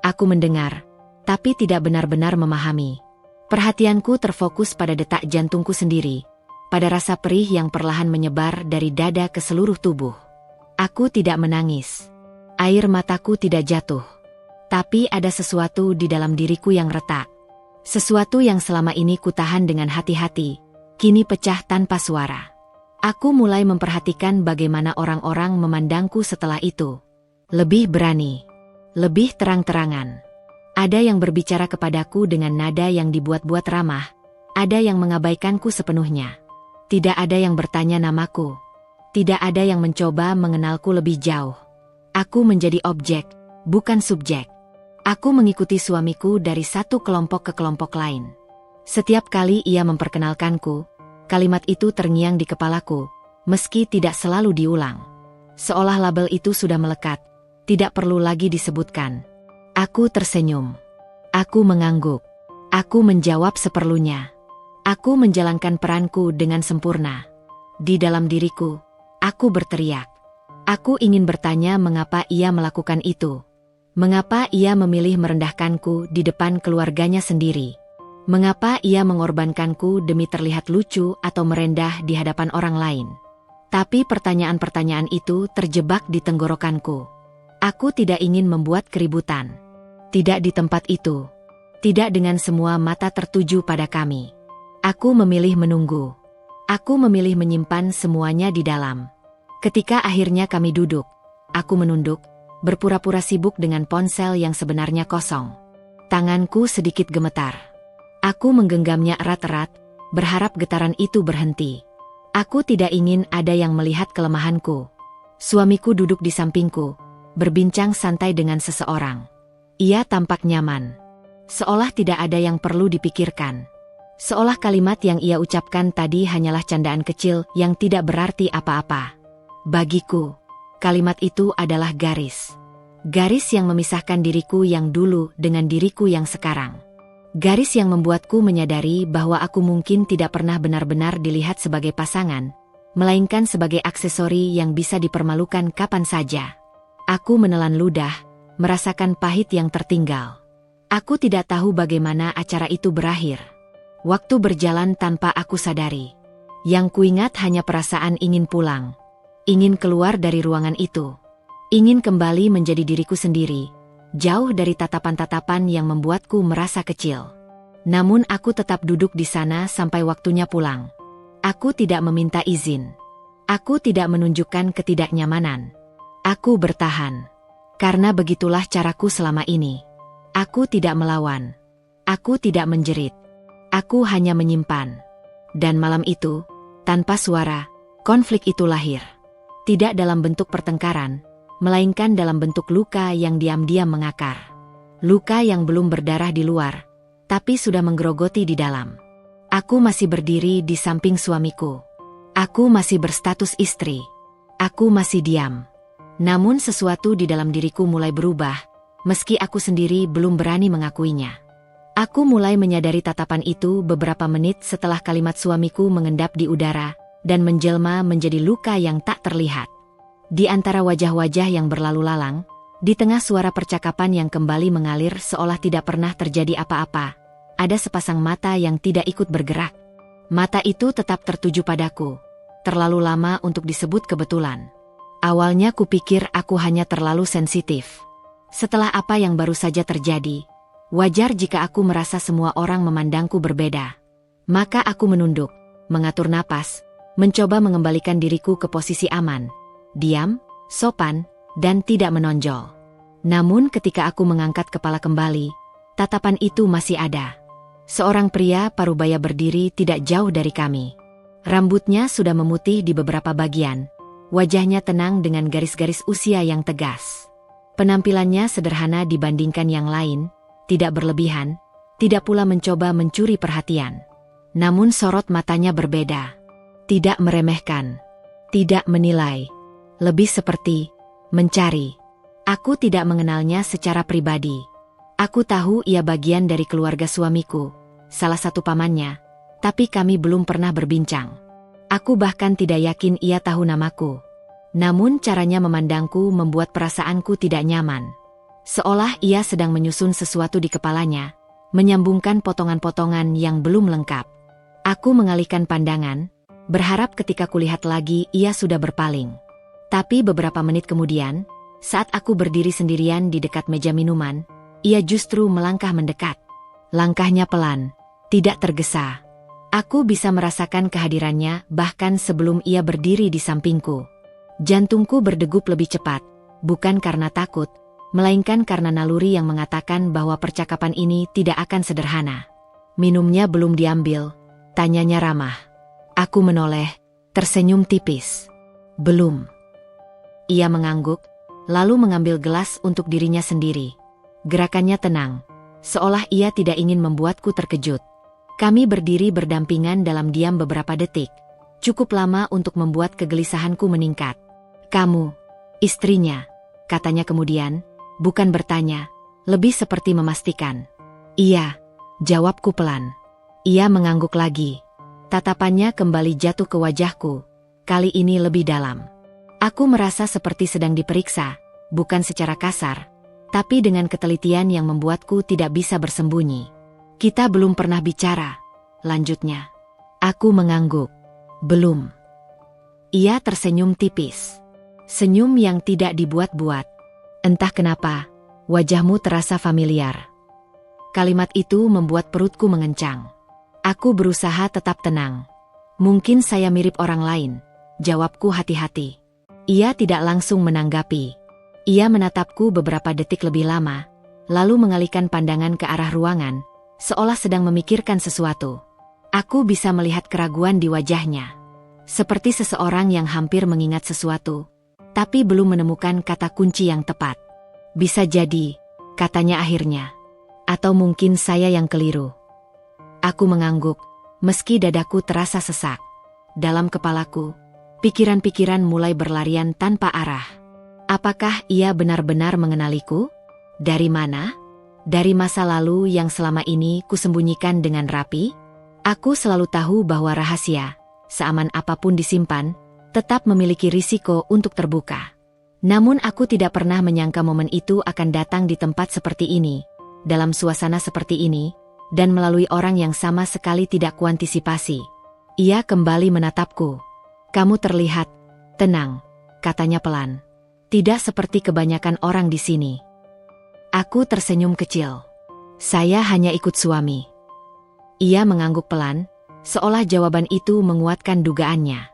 Aku mendengar, tapi tidak benar-benar memahami. Perhatianku terfokus pada detak jantungku sendiri, pada rasa perih yang perlahan menyebar dari dada ke seluruh tubuh. Aku tidak menangis. Air mataku tidak jatuh. Tapi ada sesuatu di dalam diriku yang retak. Sesuatu yang selama ini kutahan dengan hati-hati, kini pecah tanpa suara. Aku mulai memperhatikan bagaimana orang-orang memandangku setelah itu. Lebih berani. Lebih terang-terangan. Ada yang berbicara kepadaku dengan nada yang dibuat-buat ramah. Ada yang mengabaikanku sepenuhnya. Tidak ada yang bertanya namaku. Tidak ada yang mencoba mengenalku lebih jauh. Aku menjadi objek, bukan subjek. Aku mengikuti suamiku dari satu kelompok ke kelompok lain. Setiap kali ia memperkenalkanku, kalimat itu terngiang di kepalaku, meski tidak selalu diulang. Seolah label itu sudah melekat, tidak perlu lagi disebutkan. Aku tersenyum. Aku mengangguk. Aku menjawab seperlunya. Aku menjalankan peranku dengan sempurna. Di dalam diriku, aku berteriak. Aku ingin bertanya mengapa ia melakukan itu. Mengapa ia memilih merendahkanku di depan keluarganya sendiri. Mengapa ia mengorbankanku demi terlihat lucu atau merendah di hadapan orang lain. Tapi pertanyaan-pertanyaan itu terjebak di tenggorokanku. Aku tidak ingin membuat keributan. Tidak di tempat itu. Tidak dengan semua mata tertuju pada kami. Aku memilih menunggu. Aku memilih menyimpan semuanya di dalam. Ketika akhirnya kami duduk, aku menunduk, berpura-pura sibuk dengan ponsel yang sebenarnya kosong. Tanganku sedikit gemetar. Aku menggenggamnya erat-erat, berharap getaran itu berhenti. Aku tidak ingin ada yang melihat kelemahanku. Suamiku duduk di sampingku, berbincang santai dengan seseorang. Ia tampak nyaman. Seolah tidak ada yang perlu dipikirkan. Seolah kalimat yang ia ucapkan tadi hanyalah candaan kecil yang tidak berarti apa-apa. Bagiku, kalimat itu adalah garis. Garis yang memisahkan diriku yang dulu dengan diriku yang sekarang. Garis yang membuatku menyadari bahwa aku mungkin tidak pernah benar-benar dilihat sebagai pasangan, melainkan sebagai aksesori yang bisa dipermalukan kapan saja. Aku menelan ludah, merasakan pahit yang tertinggal. Aku tidak tahu bagaimana acara itu berakhir. Waktu berjalan tanpa aku sadari. Yang kuingat hanya perasaan ingin pulang. Ingin keluar dari ruangan itu. Ingin kembali menjadi diriku sendiri. Jauh dari tatapan-tatapan yang membuatku merasa kecil. Namun aku tetap duduk di sana sampai waktunya pulang. Aku tidak meminta izin. Aku tidak menunjukkan ketidaknyamanan. Aku bertahan. Karena begitulah caraku selama ini. Aku tidak melawan. Aku tidak menjerit. Aku hanya menyimpan. Dan malam itu, tanpa suara, konflik itu lahir. Tidak dalam bentuk pertengkaran, melainkan dalam bentuk luka yang diam-diam mengakar. Luka yang belum berdarah di luar, tapi sudah menggerogoti di dalam. Aku masih berdiri di samping suamiku. Aku masih berstatus istri. Aku masih diam. Namun sesuatu di dalam diriku mulai berubah, meski aku sendiri belum berani mengakuinya. Aku mulai menyadari tatapan itu beberapa menit setelah kalimat suamiku mengendap di udara dan menjelma menjadi luka yang tak terlihat. Di antara wajah-wajah yang berlalu lalang, di tengah suara percakapan yang kembali mengalir seolah tidak pernah terjadi apa-apa, ada sepasang mata yang tidak ikut bergerak. Mata itu tetap tertuju padaku, terlalu lama untuk disebut kebetulan. Awalnya kupikir aku hanya terlalu sensitif. Setelah apa yang baru saja terjadi, wajar jika aku merasa semua orang memandangku berbeda. Maka aku menunduk, mengatur napas, mencoba mengembalikan diriku ke posisi aman, diam, sopan, dan tidak menonjol. Namun ketika aku mengangkat kepala kembali, tatapan itu masih ada. Seorang pria parubaya berdiri tidak jauh dari kami. Rambutnya sudah memutih di beberapa bagian. Wajahnya tenang dengan garis-garis usia yang tegas. Penampilannya sederhana dibandingkan yang lain, tidak berlebihan, tidak pula mencoba mencuri perhatian. Namun sorot matanya berbeda. Tidak meremehkan, tidak menilai, lebih seperti mencari. Aku tidak mengenalnya secara pribadi. Aku tahu ia bagian dari keluarga suamiku, salah satu pamannya, tapi kami belum pernah berbincang. Aku bahkan tidak yakin ia tahu namaku. Namun caranya memandangku membuat perasaanku tidak nyaman. Seolah ia sedang menyusun sesuatu di kepalanya, menyambungkan potongan-potongan yang belum lengkap. Aku mengalihkan pandangan, berharap ketika kulihat lagi ia sudah berpaling. Tapi beberapa menit kemudian, saat aku berdiri sendirian di dekat meja minuman, ia justru melangkah mendekat. Langkahnya pelan, tidak tergesa. Aku bisa merasakan kehadirannya bahkan sebelum ia berdiri di sampingku. Jantungku berdegup lebih cepat, bukan karena takut, melainkan karena naluri yang mengatakan bahwa percakapan ini tidak akan sederhana. Minumnya belum diambil, tanyanya ramah. Aku menoleh, tersenyum tipis. Belum. Ia mengangguk, lalu mengambil gelas untuk dirinya sendiri. Gerakannya tenang, seolah ia tidak ingin membuatku terkejut. Kami berdiri berdampingan dalam diam beberapa detik, cukup lama untuk membuat kegelisahanku meningkat. Kamu, istrinya, katanya kemudian, bukan bertanya, lebih seperti memastikan. Iya, jawabku pelan. Ia mengangguk lagi. Tatapannya kembali jatuh ke wajahku, kali ini lebih dalam. Aku merasa seperti sedang diperiksa, bukan secara kasar, tapi dengan ketelitian yang membuatku tidak bisa bersembunyi. Kita belum pernah bicara, lanjutnya. Aku mengangguk. Belum. Ia tersenyum tipis. Senyum yang tidak dibuat-buat. Entah kenapa, wajahmu terasa familiar. Kalimat itu membuat perutku mengencang. Aku berusaha tetap tenang. Mungkin saya mirip orang lain, jawabku hati-hati. Ia tidak langsung menanggapi. Ia menatapku beberapa detik lebih lama, lalu mengalihkan pandangan ke arah ruangan, seolah sedang memikirkan sesuatu. Aku bisa melihat keraguan di wajahnya. Seperti seseorang yang hampir mengingat sesuatu, tapi belum menemukan kata kunci yang tepat. Bisa jadi, katanya akhirnya. Atau mungkin saya yang keliru. Aku mengangguk, meski dadaku terasa sesak. Dalam kepalaku, pikiran-pikiran mulai berlarian tanpa arah. Apakah ia benar-benar mengenaliku? Dari mana? Dari masa lalu yang selama ini kusembunyikan dengan rapi? Aku selalu tahu bahwa rahasia, seaman apapun disimpan, tetap memiliki risiko untuk terbuka. Namun aku tidak pernah menyangka momen itu akan datang di tempat seperti ini, dalam suasana seperti ini, dan melalui orang yang sama sekali tidak kuantisipasi. Ia kembali menatapku. Kamu terlihat tenang, katanya pelan. Tidak seperti kebanyakan orang di sini. Aku tersenyum kecil. Saya hanya ikut suami. Ia mengangguk pelan, seolah jawaban itu menguatkan dugaannya.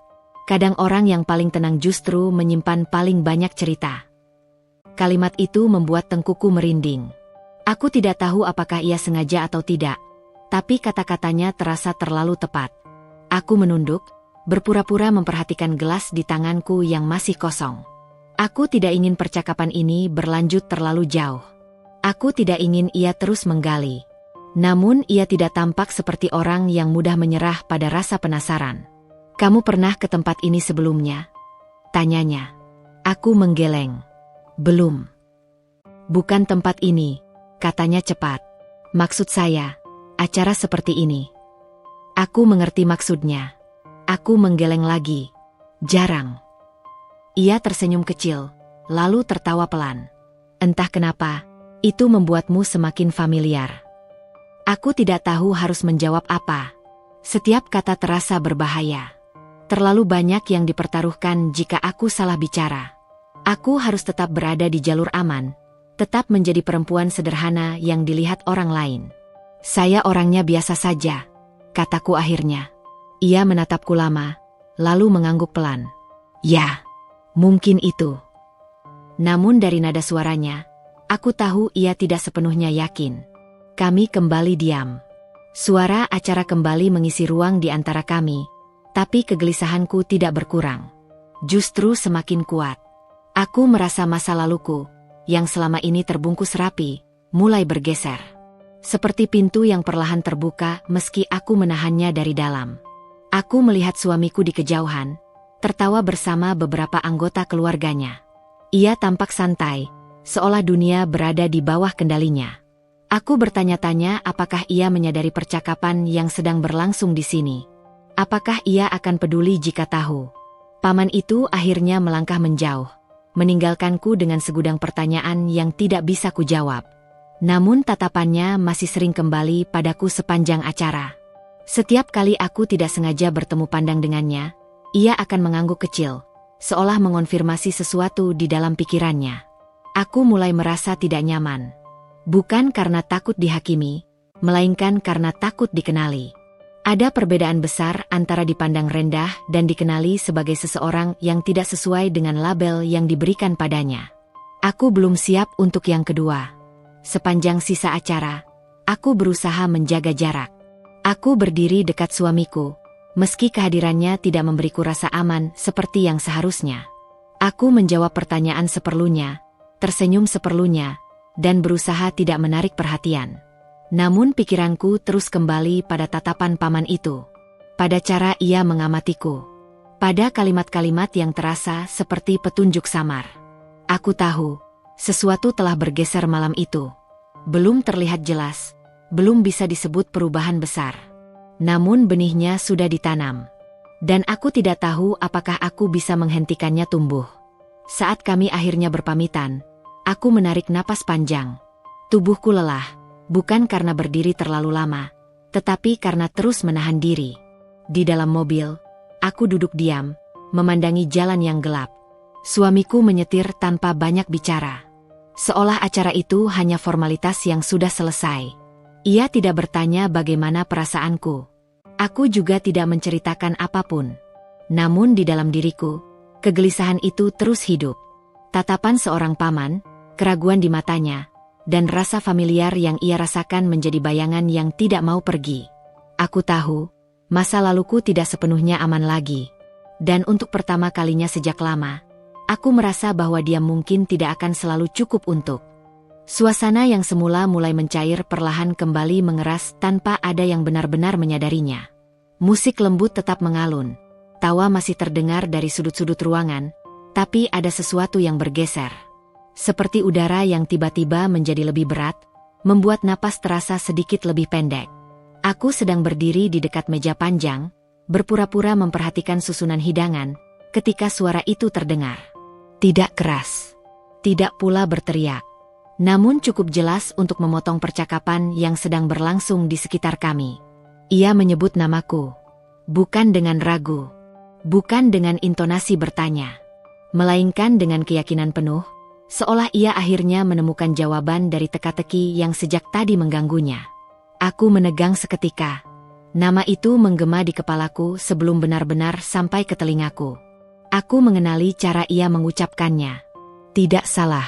Kadang orang yang paling tenang justru menyimpan paling banyak cerita. Kalimat itu membuat tengkuku merinding. Aku tidak tahu apakah ia sengaja atau tidak, tapi kata-katanya terasa terlalu tepat. Aku menunduk, berpura-pura memperhatikan gelas di tanganku yang masih kosong. Aku tidak ingin percakapan ini berlanjut terlalu jauh. Aku tidak ingin ia terus menggali. Namun ia tidak tampak seperti orang yang mudah menyerah pada rasa penasaran. "Kamu pernah ke tempat ini sebelumnya?" tanyanya. Aku menggeleng. "Belum." "Bukan tempat ini," katanya cepat. "Maksud saya, acara seperti ini." Aku mengerti maksudnya. Aku menggeleng lagi. "Jarang." Ia tersenyum kecil, lalu tertawa pelan. "Entah kenapa, itu membuatmu semakin familiar." Aku tidak tahu harus menjawab apa. Setiap kata terasa berbahaya. Terlalu banyak yang dipertaruhkan jika aku salah bicara. Aku harus tetap berada di jalur aman, tetap menjadi perempuan sederhana yang dilihat orang lain. "Saya orangnya biasa saja," kataku akhirnya. Ia menatapku lama, lalu mengangguk pelan. "Ya, mungkin itu." Namun dari nada suaranya, aku tahu ia tidak sepenuhnya yakin. Kami kembali diam. Suara acara kembali mengisi ruang di antara kami, tapi kegelisahanku tidak berkurang. Justru semakin kuat. Aku merasa masa laluku, yang selama ini terbungkus rapi, mulai bergeser. Seperti pintu yang perlahan terbuka meski aku menahannya dari dalam. Aku melihat suamiku di kejauhan, tertawa bersama beberapa anggota keluarganya. Ia tampak santai, seolah dunia berada di bawah kendalinya. Aku bertanya-tanya apakah ia menyadari percakapan yang sedang berlangsung di sini. Apakah ia akan peduli jika tahu? Paman itu akhirnya melangkah menjauh, meninggalkanku dengan segudang pertanyaan yang tidak bisa kujawab. Namun tatapannya masih sering kembali padaku sepanjang acara. Setiap kali aku tidak sengaja bertemu pandang dengannya, ia akan mengangguk kecil, seolah mengonfirmasi sesuatu di dalam pikirannya. Aku mulai merasa tidak nyaman. Bukan karena takut dihakimi, melainkan karena takut dikenali. Ada perbedaan besar antara dipandang rendah dan dikenali sebagai seseorang yang tidak sesuai dengan label yang diberikan padanya. Aku belum siap untuk yang kedua. Sepanjang sisa acara, aku berusaha menjaga jarak. Aku berdiri dekat suamiku, meski kehadirannya tidak memberiku rasa aman seperti yang seharusnya. Aku menjawab pertanyaan seperlunya, tersenyum seperlunya, dan berusaha tidak menarik perhatian. Namun pikiranku terus kembali pada tatapan paman itu, pada cara ia mengamatiku, pada kalimat-kalimat yang terasa seperti petunjuk samar. Aku tahu, sesuatu telah bergeser malam itu. Belum terlihat jelas, belum bisa disebut perubahan besar. Namun benihnya sudah ditanam. Dan aku tidak tahu apakah aku bisa menghentikannya tumbuh. Saat kami akhirnya berpamitan, aku menarik napas panjang. Tubuhku lelah, bukan karena berdiri terlalu lama, tetapi karena terus menahan diri. Di dalam mobil, aku duduk diam, memandangi jalan yang gelap. Suamiku menyetir tanpa banyak bicara. Seolah acara itu hanya formalitas yang sudah selesai. Ia tidak bertanya bagaimana perasaanku. Aku juga tidak menceritakan apapun. Namun di dalam diriku, kegelisahan itu terus hidup. Tatapan seorang paman, keraguan di matanya, dan rasa familiar yang ia rasakan menjadi bayangan yang tidak mau pergi. Aku tahu, masa laluku tidak sepenuhnya aman lagi. Dan untuk pertama kalinya sejak lama, aku merasa bahwa dia mungkin tidak akan selalu cukup untuk. Suasana yang semula mulai mencair perlahan kembali mengeras tanpa ada yang benar-benar menyadarinya. Musik lembut tetap mengalun, tawa masih terdengar dari sudut-sudut ruangan, tapi ada sesuatu yang bergeser. Seperti udara yang tiba-tiba menjadi lebih berat, membuat napas terasa sedikit lebih pendek. Aku sedang berdiri di dekat meja panjang, berpura-pura memperhatikan susunan hidangan, ketika suara itu terdengar. Tidak keras, tidak pula berteriak, namun cukup jelas untuk memotong percakapan yang sedang berlangsung di sekitar kami. Ia menyebut namaku, bukan dengan ragu, bukan dengan intonasi bertanya, melainkan dengan keyakinan penuh, seolah ia akhirnya menemukan jawaban dari teka-teki yang sejak tadi mengganggunya. Aku menegang seketika. Nama itu menggema di kepalaku sebelum benar-benar sampai ke telingaku. Aku mengenali cara ia mengucapkannya. Tidak salah,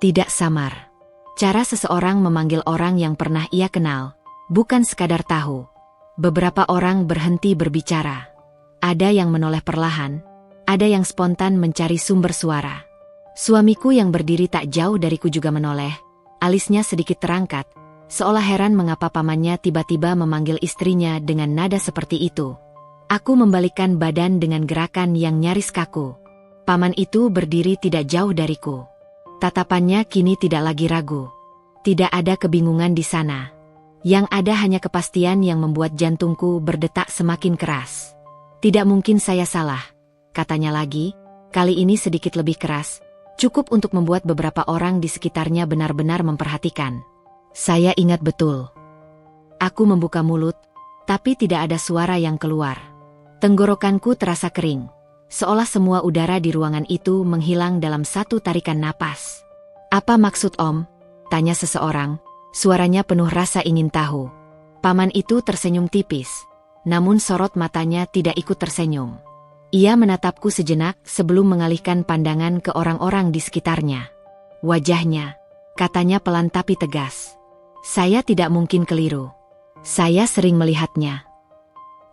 tidak samar. Cara seseorang memanggil orang yang pernah ia kenal, bukan sekadar tahu. Beberapa orang berhenti berbicara. Ada yang menoleh perlahan, ada yang spontan mencari sumber suara. Suamiku yang berdiri tak jauh dariku juga menoleh, alisnya sedikit terangkat, seolah heran mengapa pamannya tiba-tiba memanggil istrinya dengan nada seperti itu. Aku membalikkan badan dengan gerakan yang nyaris kaku. Paman itu berdiri tidak jauh dariku. Tatapannya kini tidak lagi ragu. Tidak ada kebingungan di sana. Yang ada hanya kepastian yang membuat jantungku berdetak semakin keras. Tidak mungkin saya salah, katanya lagi, kali ini sedikit lebih keras, cukup untuk membuat beberapa orang di sekitarnya benar-benar memperhatikan. Saya ingat betul. Aku membuka mulut, tapi tidak ada suara yang keluar. Tenggorokanku terasa kering, seolah semua udara di ruangan itu menghilang dalam satu tarikan napas. Apa maksud Om? Tanya seseorang, suaranya penuh rasa ingin tahu. Paman itu tersenyum tipis, namun sorot matanya tidak ikut tersenyum. Ia menatapku sejenak sebelum mengalihkan pandangan ke orang-orang di sekitarnya. Wajahnya, katanya pelan tapi tegas. Saya tidak mungkin keliru. Saya sering melihatnya.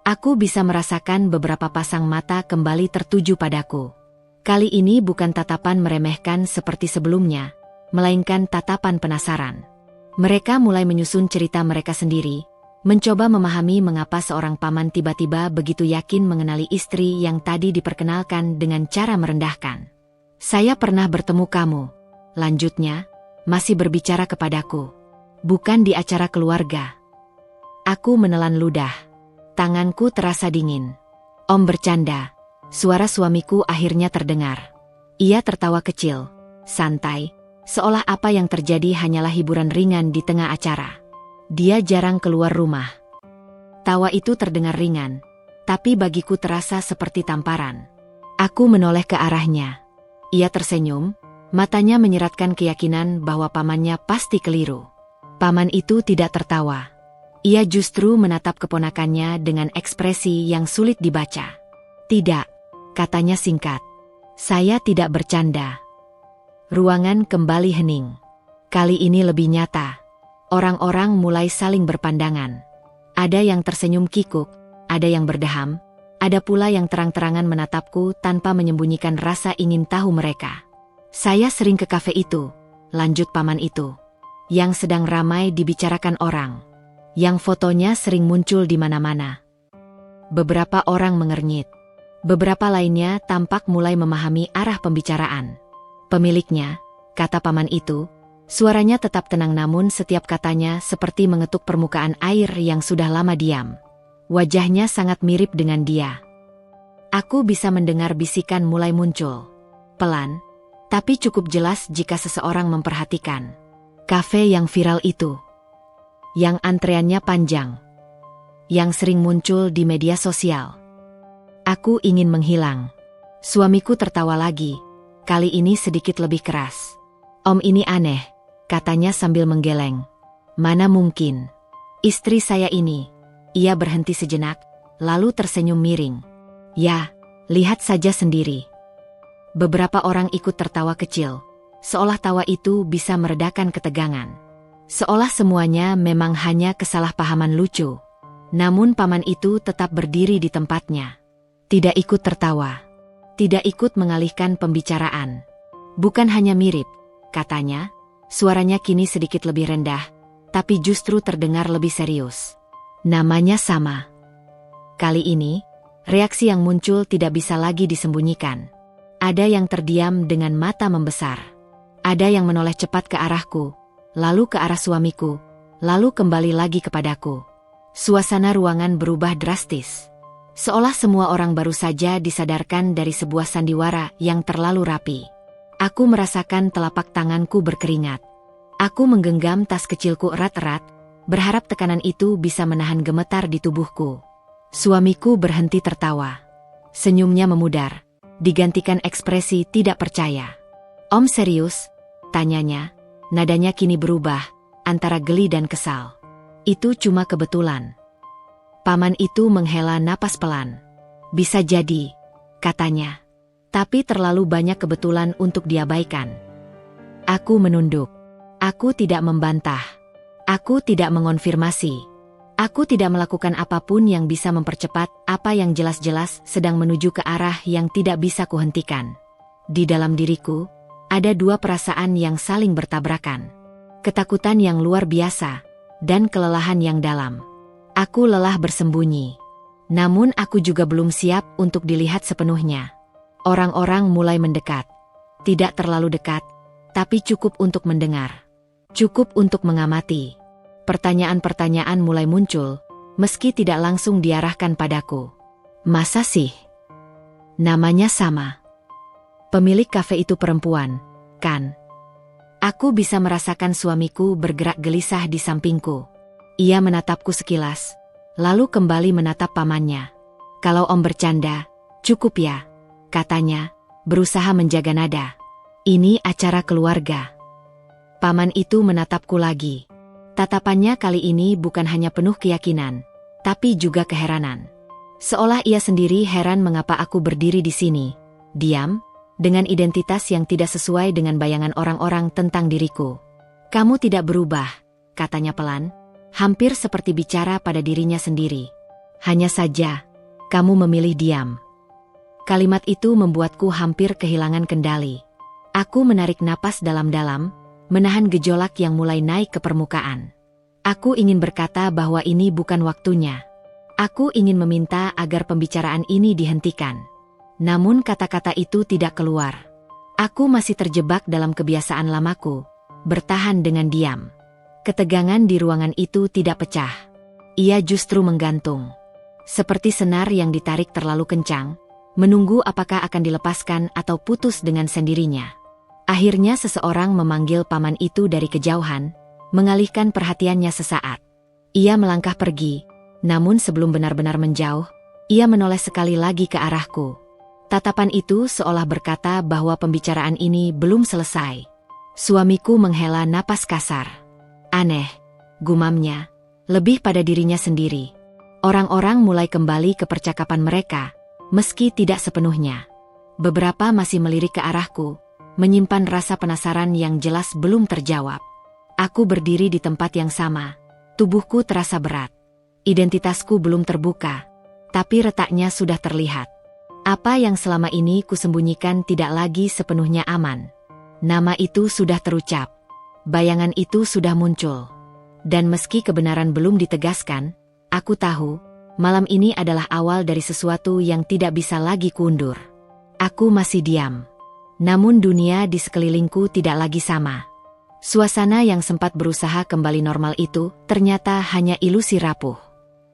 Aku bisa merasakan beberapa pasang mata kembali tertuju padaku. Kali ini bukan tatapan meremehkan seperti sebelumnya, melainkan tatapan penasaran. Mereka mulai menyusun cerita mereka sendiri, mencoba memahami mengapa seorang paman tiba-tiba begitu yakin mengenali istri yang tadi diperkenalkan dengan cara merendahkan. Saya pernah bertemu kamu, lanjutnya, masih berbicara kepadaku. Bukan di acara keluarga. Aku menelan ludah. Tanganku terasa dingin. Om bercanda. Suara suamiku akhirnya terdengar. Ia tertawa kecil, santai, seolah apa yang terjadi hanyalah hiburan ringan di tengah acara. Dia jarang keluar rumah. Tawa itu terdengar ringan, tapi bagiku terasa seperti tamparan. Aku menoleh ke arahnya. Ia tersenyum, matanya menyeratkan keyakinan bahwa pamannya pasti keliru. Paman itu tidak tertawa. Ia justru menatap keponakannya dengan ekspresi yang sulit dibaca. Tidak, katanya singkat. Saya tidak bercanda. Ruangan kembali hening. Kali ini lebih nyata. Orang-orang mulai saling berpandangan. Ada yang tersenyum kikuk, ada yang berdeham, ada pula yang terang-terangan menatapku tanpa menyembunyikan rasa ingin tahu mereka. Saya sering ke kafe itu, lanjut paman itu, yang sedang ramai dibicarakan orang, yang fotonya sering muncul di mana-mana. Beberapa orang mengernyit. Beberapa lainnya tampak mulai memahami arah pembicaraan. Pemiliknya, kata paman itu, suaranya tetap tenang namun setiap katanya seperti mengetuk permukaan air yang sudah lama diam. Wajahnya sangat mirip dengan dia. Aku bisa mendengar bisikan mulai muncul. Pelan, tapi cukup jelas jika seseorang memperhatikan. Kafe yang viral itu. Yang antreannya panjang. Yang sering muncul di media sosial. Aku ingin menghilang. Suamiku tertawa lagi. Kali ini sedikit lebih keras. Om ini aneh, katanya sambil menggeleng. Mana mungkin. Istri saya ini. Ia berhenti sejenak, lalu tersenyum miring. Ya, lihat saja sendiri. Beberapa orang ikut tertawa kecil, seolah tawa itu bisa meredakan ketegangan. Seolah semuanya memang hanya kesalahpahaman lucu. Namun paman itu tetap berdiri di tempatnya. Tidak ikut tertawa. Tidak ikut mengalihkan pembicaraan. Bukan hanya mirip, katanya, suaranya kini sedikit lebih rendah, tapi justru terdengar lebih serius. Namanya sama. Kali ini, reaksi yang muncul tidak bisa lagi disembunyikan. Ada yang terdiam dengan mata membesar. Ada yang menoleh cepat ke arahku, lalu ke arah suamiku, lalu kembali lagi kepadaku. Suasana ruangan berubah drastis. Seolah semua orang baru saja disadarkan dari sebuah sandiwara yang terlalu rapi. Aku merasakan telapak tanganku berkeringat. Aku menggenggam tas kecilku erat-erat, berharap tekanan itu bisa menahan gemetar di tubuhku. Suamiku berhenti tertawa. Senyumnya memudar, digantikan ekspresi tidak percaya. Om serius? Tanyanya, nadanya kini berubah, antara geli dan kesal. Itu cuma kebetulan. Paman itu menghela napas pelan. Bisa jadi, katanya. Tapi terlalu banyak kebetulan untuk diabaikan. Aku menunduk. Aku tidak membantah. Aku tidak mengonfirmasi. Aku tidak melakukan apapun yang bisa mempercepat apa yang jelas-jelas sedang menuju ke arah yang tidak bisa kuhentikan. Di dalam diriku, ada dua perasaan yang saling bertabrakan. Ketakutan yang luar biasa, dan kelelahan yang dalam. Aku lelah bersembunyi. Namun aku juga belum siap untuk dilihat sepenuhnya. Orang-orang mulai mendekat. Tidak terlalu dekat, tapi cukup untuk mendengar. Cukup untuk mengamati. Pertanyaan-pertanyaan mulai muncul, meski tidak langsung diarahkan padaku. Masa sih? Namanya sama. Pemilik kafe itu perempuan, kan? Aku bisa merasakan suamiku bergerak gelisah di sampingku. Ia menatapku sekilas, lalu kembali menatap pamannya. Kalau Om bercanda, cukup ya, katanya, berusaha menjaga nada. Ini acara keluarga. Paman itu menatapku lagi. Tatapannya kali ini bukan hanya penuh keyakinan, tapi juga keheranan. Seolah ia sendiri heran mengapa aku berdiri di sini, diam, dengan identitas yang tidak sesuai dengan bayangan orang-orang tentang diriku. Kamu tidak berubah, katanya pelan, hampir seperti bicara pada dirinya sendiri. Hanya saja, kamu memilih diam. Kalimat itu membuatku hampir kehilangan kendali. Aku menarik napas dalam-dalam, menahan gejolak yang mulai naik ke permukaan. Aku ingin berkata bahwa ini bukan waktunya. Aku ingin meminta agar pembicaraan ini dihentikan. Namun kata-kata itu tidak keluar. Aku masih terjebak dalam kebiasaan lamaku, bertahan dengan diam. Ketegangan di ruangan itu tidak pecah. Ia justru menggantung. Seperti senar yang ditarik terlalu kencang, menunggu apakah akan dilepaskan atau putus dengan sendirinya. Akhirnya seseorang memanggil paman itu dari kejauhan, mengalihkan perhatiannya sesaat. Ia melangkah pergi, namun sebelum benar-benar menjauh, ia menoleh sekali lagi ke arahku. Tatapan itu seolah berkata bahwa pembicaraan ini belum selesai. Suamiku menghela napas kasar. Aneh, gumamnya, lebih pada dirinya sendiri. Orang-orang mulai kembali ke percakapan mereka, meski tidak sepenuhnya. Beberapa masih melirik ke arahku, menyimpan rasa penasaran yang jelas belum terjawab. Aku berdiri di tempat yang sama, tubuhku terasa berat. Identitasku belum terbuka, tapi retaknya sudah terlihat. Apa yang selama ini kusembunyikan tidak lagi sepenuhnya aman. Nama itu sudah terucap, bayangan itu sudah muncul. Dan meski kebenaran belum ditegaskan, aku tahu, malam ini adalah awal dari sesuatu yang tidak bisa lagi kuundur. Aku masih diam. Namun dunia di sekelilingku tidak lagi sama. Suasana yang sempat berusaha kembali normal itu ternyata hanya ilusi rapuh.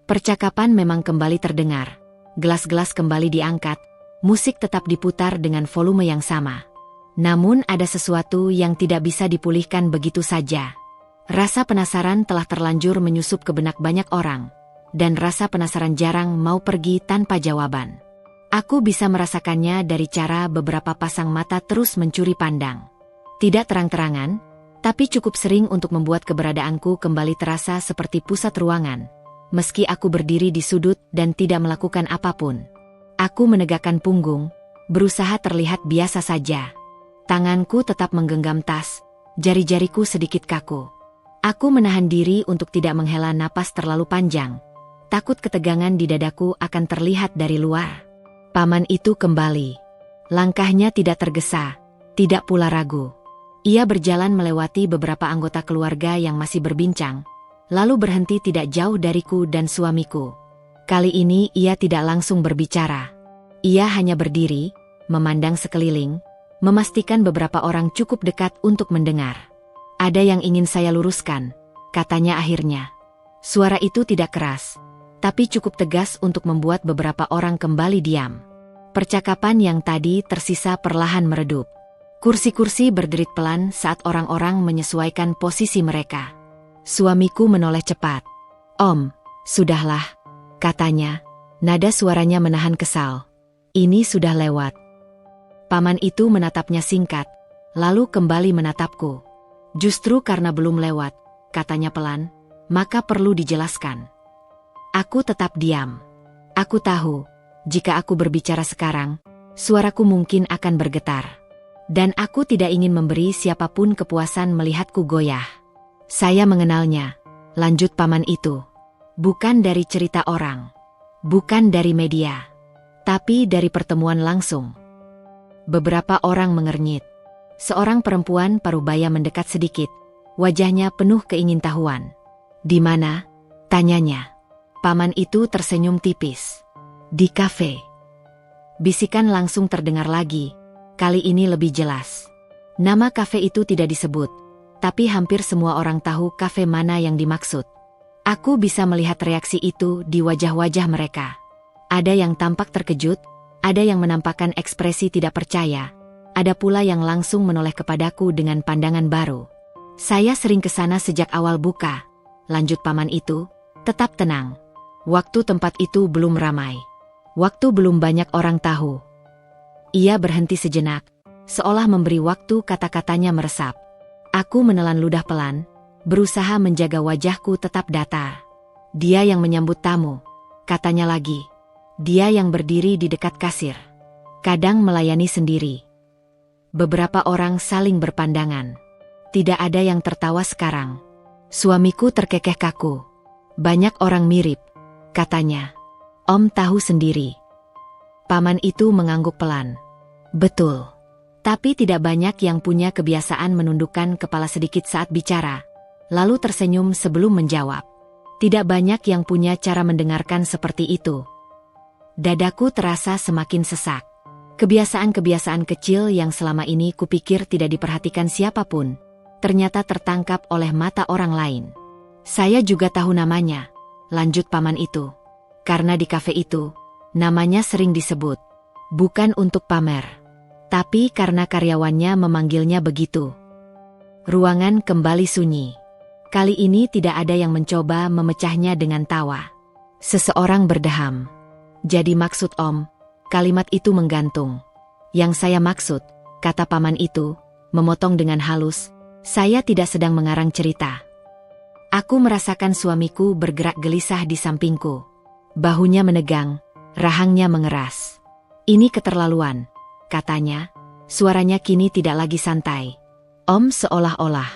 Percakapan memang kembali terdengar. Gelas-gelas kembali diangkat, musik tetap diputar dengan volume yang sama. Namun ada sesuatu yang tidak bisa dipulihkan begitu saja. Rasa penasaran telah terlanjur menyusup ke benak banyak orang, dan rasa penasaran jarang mau pergi tanpa jawaban. Aku bisa merasakannya dari cara beberapa pasang mata terus mencuri pandang. Tidak terang-terangan, tapi cukup sering untuk membuat keberadaanku kembali terasa seperti pusat ruangan. Meski aku berdiri di sudut dan tidak melakukan apapun. Aku menegakkan punggung, berusaha terlihat biasa saja. Tanganku tetap menggenggam tas, jari-jariku sedikit kaku. Aku menahan diri untuk tidak menghela napas terlalu panjang. Takut ketegangan di dadaku akan terlihat dari luar. Paman itu kembali. Langkahnya tidak tergesa, tidak pula ragu. Ia berjalan melewati beberapa anggota keluarga yang masih berbincang, lalu berhenti tidak jauh dariku dan suamiku. Kali ini ia tidak langsung berbicara. Ia hanya berdiri, memandang sekeliling, memastikan beberapa orang cukup dekat untuk mendengar. Ada yang ingin saya luruskan, katanya akhirnya. Suara itu tidak keras, tapi cukup tegas untuk membuat beberapa orang kembali diam. Percakapan yang tadi tersisa perlahan meredup. Kursi-kursi berderit pelan saat orang-orang menyesuaikan posisi mereka. Suamiku menoleh cepat. Om, sudahlah, katanya. Nada suaranya menahan kesal. Ini sudah lewat. Paman itu menatapnya singkat, lalu kembali menatapku. Justru karena belum lewat, katanya pelan, maka perlu dijelaskan. Aku tetap diam. Aku tahu, jika aku berbicara sekarang, suaraku mungkin akan bergetar. Dan aku tidak ingin memberi siapapun kepuasan melihatku goyah. Saya mengenalnya, lanjut paman itu. Bukan dari cerita orang. Bukan dari media. Tapi dari pertemuan langsung. Beberapa orang mengernyit. Seorang perempuan parubaya mendekat sedikit. Wajahnya penuh keingintahuan. "Di mana?" tanyanya. Paman itu tersenyum tipis. "Di kafe." Bisikan langsung terdengar lagi. Kali ini lebih jelas. Nama kafe itu tidak disebut. Tapi hampir semua orang tahu kafe mana yang dimaksud. Aku bisa melihat reaksi itu di wajah-wajah mereka. Ada yang tampak terkejut, ada yang menampakkan ekspresi tidak percaya, ada pula yang langsung menoleh kepadaku dengan pandangan baru. "Saya sering ke sana sejak awal buka," lanjut paman itu, "tetap tenang. Waktu tempat itu belum ramai. Waktu belum banyak orang tahu." Ia berhenti sejenak, seolah memberi waktu kata-katanya meresap. Aku menelan ludah pelan, berusaha menjaga wajahku tetap datar. "Dia yang menyambut tamu," katanya lagi. "Dia yang berdiri di dekat kasir. Kadang melayani sendiri." Beberapa orang saling berpandangan. Tidak ada yang tertawa sekarang. Suamiku terkekeh kaku. "Banyak orang mirip," katanya. "Om tahu sendiri." Paman itu mengangguk pelan. "Betul. Tapi tidak banyak yang punya kebiasaan menundukkan kepala sedikit saat bicara, lalu tersenyum sebelum menjawab. Tidak banyak yang punya cara mendengarkan seperti itu." Dadaku terasa semakin sesak. Kebiasaan-kebiasaan kecil yang selama ini kupikir tidak diperhatikan siapapun, ternyata tertangkap oleh mata orang lain. "Saya juga tahu namanya," lanjut paman itu. "Karena di kafe itu, namanya sering disebut. Bukan untuk pamer. Tapi karena karyawannya memanggilnya begitu." Ruangan kembali sunyi. Kali ini tidak ada yang mencoba memecahnya dengan tawa. Seseorang berdeham. "Jadi maksud Om," kalimat itu menggantung. "Yang saya maksud," kata paman itu, memotong dengan halus, "saya tidak sedang mengarang cerita." Aku merasakan suamiku bergerak gelisah di sampingku. Bahunya menegang, rahangnya mengeras. "Ini keterlaluan," katanya. Suaranya kini tidak lagi santai. "Om seolah-olah."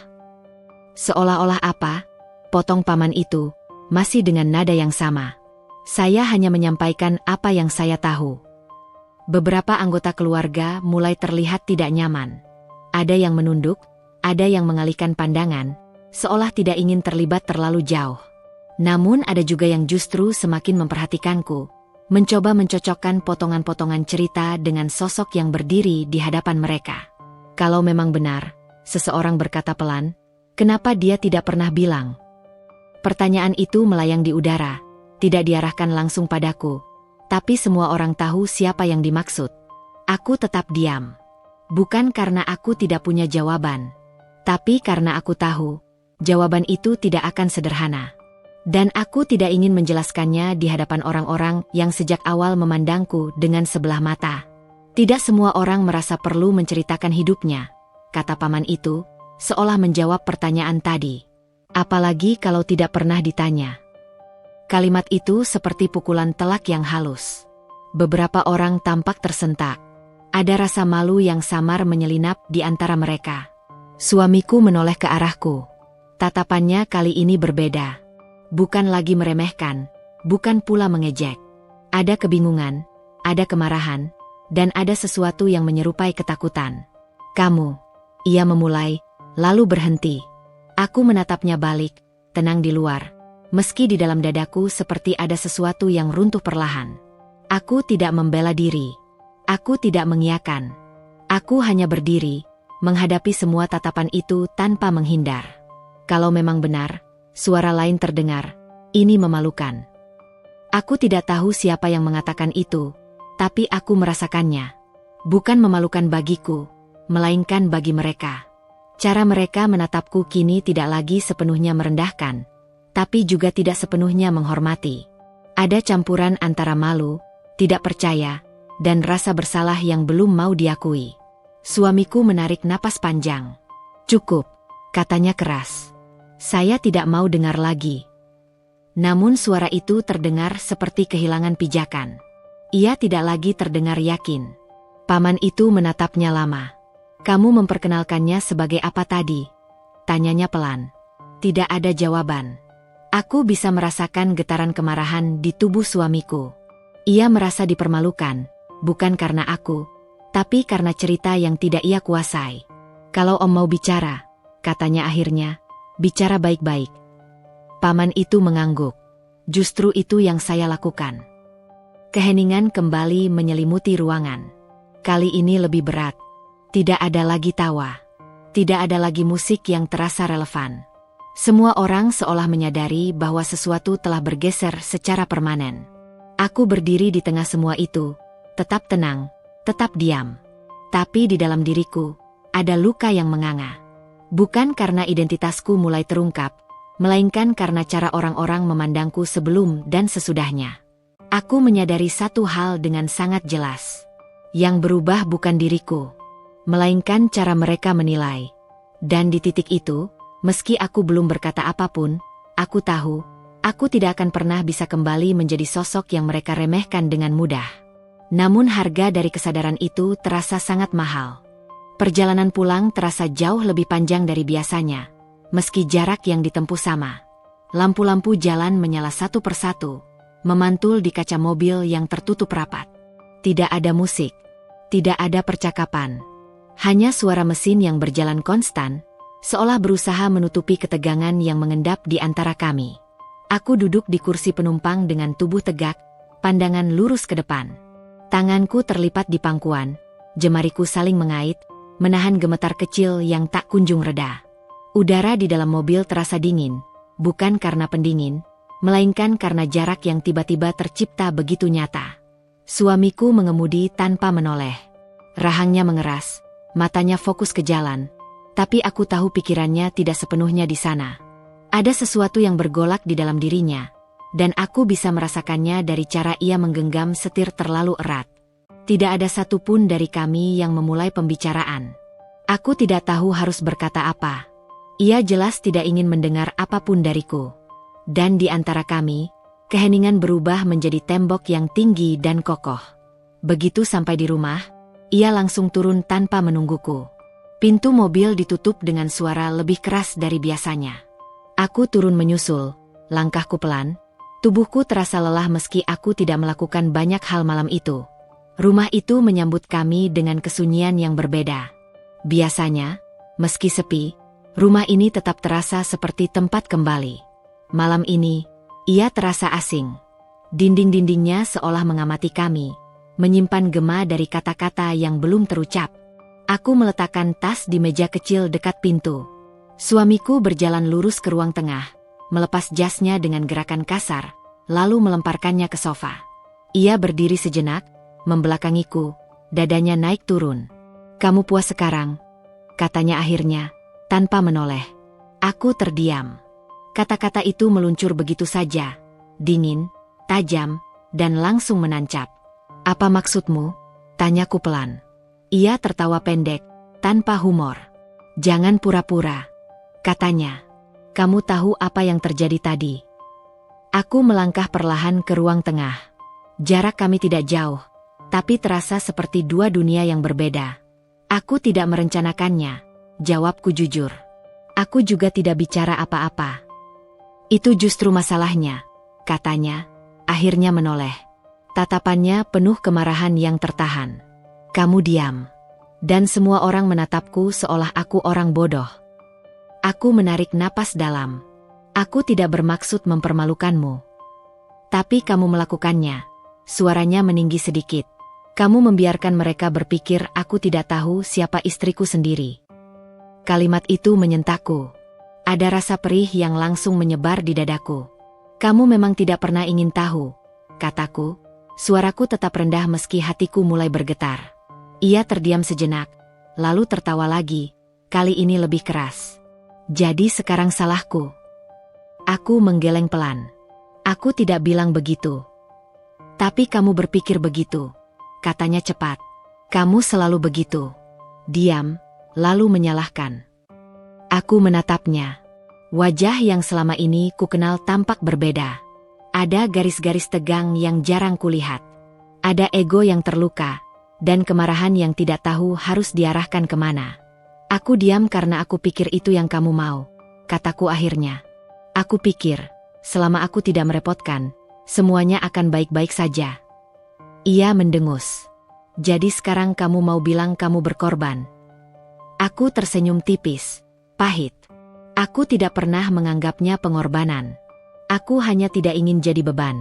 "Seolah-olah apa?" potong paman itu, masih dengan nada yang sama. "Saya hanya menyampaikan apa yang saya tahu." Beberapa anggota keluarga mulai terlihat tidak nyaman. Ada yang menunduk, ada yang mengalihkan pandangan, seolah tidak ingin terlibat terlalu jauh. Namun ada juga yang justru semakin memperhatikanku, mencoba mencocokkan potongan-potongan cerita dengan sosok yang berdiri di hadapan mereka. "Kalau memang benar," seseorang berkata pelan, "kenapa dia tidak pernah bilang?" Pertanyaan itu melayang di udara, tidak diarahkan langsung padaku, tapi semua orang tahu siapa yang dimaksud. Aku tetap diam. Bukan karena aku tidak punya jawaban, tapi karena aku tahu, jawaban itu tidak akan sederhana. Dan aku tidak ingin menjelaskannya di hadapan orang-orang yang sejak awal memandangku dengan sebelah mata. "Tidak semua orang merasa perlu menceritakan hidupnya," kata paman itu, seolah menjawab pertanyaan tadi. "Apalagi kalau tidak pernah ditanya." Kalimat itu seperti pukulan telak yang halus. Beberapa orang tampak tersentak. Ada rasa malu yang samar menyelinap di antara mereka. Suamiku menoleh ke arahku. Tatapannya kali ini berbeda. Bukan lagi meremehkan, bukan pula mengejek. Ada kebingungan, ada kemarahan, dan ada sesuatu yang menyerupai ketakutan. "Kamu," ia memulai, lalu berhenti. Aku menatapnya balik, tenang di luar, meski di dalam dadaku seperti ada sesuatu yang runtuh perlahan. Aku tidak membela diri. Aku tidak mengiyakan. Aku hanya berdiri, menghadapi semua tatapan itu tanpa menghindar. Kalau memang benar, suara lain terdengar, "Ini memalukan." Aku tidak tahu siapa yang mengatakan itu, tapi aku merasakannya. Bukan memalukan bagiku, melainkan bagi mereka. Cara mereka menatapku kini tidak lagi sepenuhnya merendahkan, tapi juga tidak sepenuhnya menghormati. Ada campuran antara malu, tidak percaya, dan rasa bersalah yang belum mau diakui. Suamiku menarik napas panjang. "Cukup," katanya keras. Saya tidak mau dengar lagi. Namun suara itu terdengar seperti kehilangan pijakan. Ia tidak lagi terdengar yakin. Paman itu menatapnya lama. "Kamu memperkenalkannya sebagai apa tadi?" tanyanya pelan. Tidak ada jawaban. Aku bisa merasakan getaran kemarahan di tubuh suamiku. Ia merasa dipermalukan, bukan karena aku, tapi karena cerita yang tidak ia kuasai. Kalau Om mau bicara, katanya akhirnya, bicara baik-baik. Paman itu mengangguk. Justru itu yang saya lakukan. Keheningan kembali menyelimuti ruangan. Kali ini lebih berat. Tidak ada lagi tawa. Tidak ada lagi musik yang terasa relevan. Semua orang seolah menyadari bahwa sesuatu telah bergeser secara permanen. Aku berdiri di tengah semua itu, tetap tenang, tetap diam. Tapi di dalam diriku, ada luka yang menganga. Bukan karena identitasku mulai terungkap, melainkan karena cara orang-orang memandangku sebelum dan sesudahnya. Aku menyadari satu hal dengan sangat jelas. Yang berubah bukan diriku, melainkan cara mereka menilai. Dan di titik itu, meski aku belum berkata apapun, aku tahu, aku tidak akan pernah bisa kembali menjadi sosok yang mereka remehkan dengan mudah. Namun harga dari kesadaran itu terasa sangat mahal. Perjalanan pulang terasa jauh lebih panjang dari biasanya, meski jarak yang ditempuh sama. Lampu-lampu jalan menyala satu persatu, memantul di kaca mobil yang tertutup rapat. Tidak ada musik, tidak ada percakapan. Hanya suara mesin yang berjalan konstan, seolah berusaha menutupi ketegangan yang mengendap di antara kami. Aku duduk di kursi penumpang dengan tubuh tegak, pandangan lurus ke depan. Tanganku terlipat di pangkuan, jemariku saling mengait, menahan gemetar kecil yang tak kunjung reda. Udara di dalam mobil terasa dingin, bukan karena pendingin, melainkan karena jarak yang tiba-tiba tercipta begitu nyata. Suamiku mengemudi tanpa menoleh. Rahangnya mengeras, matanya fokus ke jalan, tapi aku tahu pikirannya tidak sepenuhnya di sana. Ada sesuatu yang bergolak di dalam dirinya, dan aku bisa merasakannya dari cara ia menggenggam setir terlalu erat. Tidak ada satupun dari kami yang memulai pembicaraan. Aku tidak tahu harus berkata apa. Ia jelas tidak ingin mendengar apapun dariku. Dan di antara kami, keheningan berubah menjadi tembok yang tinggi dan kokoh. Begitu sampai di rumah, ia langsung turun tanpa menungguku. Pintu mobil ditutup dengan suara lebih keras dari biasanya. Aku turun menyusul, langkahku pelan. Tubuhku terasa lelah meski aku tidak melakukan banyak hal malam itu. Rumah itu menyambut kami dengan kesunyian yang berbeda. Biasanya, meski sepi, rumah ini tetap terasa seperti tempat kembali. Malam ini, ia terasa asing. Dinding-dindingnya seolah mengamati kami, menyimpan gema dari kata-kata yang belum terucap. Aku meletakkan tas di meja kecil dekat pintu. Suamiku berjalan lurus ke ruang tengah, melepas jasnya dengan gerakan kasar, lalu melemparkannya ke sofa. Ia berdiri sejenak, membelakangiku, dadanya naik turun. "Kamu puas sekarang?" katanya akhirnya, tanpa menoleh. Aku terdiam. Kata-kata itu meluncur begitu saja, dingin, tajam, dan langsung menancap. "Apa maksudmu?" tanyaku pelan. Ia tertawa pendek, tanpa humor. "Jangan pura-pura," katanya. "Kamu tahu apa yang terjadi tadi?" Aku melangkah perlahan ke ruang tengah. Jarak kami tidak jauh, tapi terasa seperti dua dunia yang berbeda. "Aku tidak merencanakannya," jawabku jujur. "Aku juga tidak bicara apa-apa." "Itu justru masalahnya," katanya, akhirnya menoleh. Tatapannya penuh kemarahan yang tertahan. "Kamu diam." Dan semua orang menatapku seolah aku orang bodoh. Aku menarik napas dalam. "Aku tidak bermaksud mempermalukanmu. Tapi kamu melakukannya." Suaranya meninggi sedikit. "Kamu membiarkan mereka berpikir aku tidak tahu siapa istriku sendiri." Kalimat itu menyentakku. Ada rasa perih yang langsung menyebar di dadaku. "Kamu memang tidak pernah ingin tahu," kataku. Suaraku tetap rendah meski hatiku mulai bergetar. Ia terdiam sejenak, lalu tertawa lagi, kali ini lebih keras. "Jadi sekarang salahku?" Aku menggeleng pelan. "Aku tidak bilang begitu." "Tapi kamu berpikir begitu," katanya cepat. "Kamu selalu begitu." Diam, lalu menyalahkan. Aku menatapnya. Wajah yang selama ini kukenal tampak berbeda. Ada garis-garis tegang yang jarang kulihat. Ada ego yang terluka, dan kemarahan yang tidak tahu harus diarahkan kemana. "Aku diam karena aku pikir itu yang kamu mau," kataku akhirnya. "Aku pikir, selama aku tidak merepotkan, semuanya akan baik-baik saja. Ia mendengus. Jadi sekarang kamu mau bilang kamu berkorban? Aku tersenyum tipis, pahit. Aku tidak pernah menganggapnya pengorbanan. Aku hanya tidak ingin jadi beban.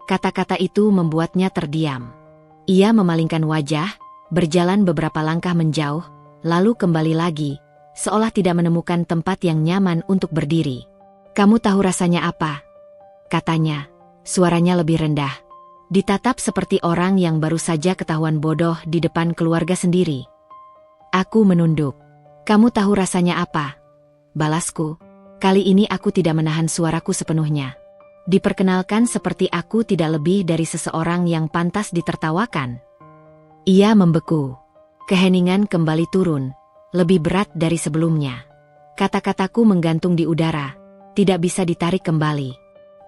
Kata-kata itu membuatnya terdiam. Ia memalingkan wajah, berjalan beberapa langkah menjauh, lalu kembali lagi, seolah tidak menemukan tempat yang nyaman untuk berdiri. Kamu tahu rasanya apa? Katanya, suaranya lebih rendah. Ditatap seperti orang yang baru saja ketahuan bodoh di depan keluarga sendiri. Aku menunduk. Kamu tahu rasanya apa? Balasku. Kali ini aku tidak menahan suaraku sepenuhnya. Diperkenalkan seperti aku tidak lebih dari seseorang yang pantas ditertawakan. Ia membeku. Keheningan kembali turun, lebih berat dari sebelumnya. Kata-kataku menggantung di udara, tidak bisa ditarik kembali.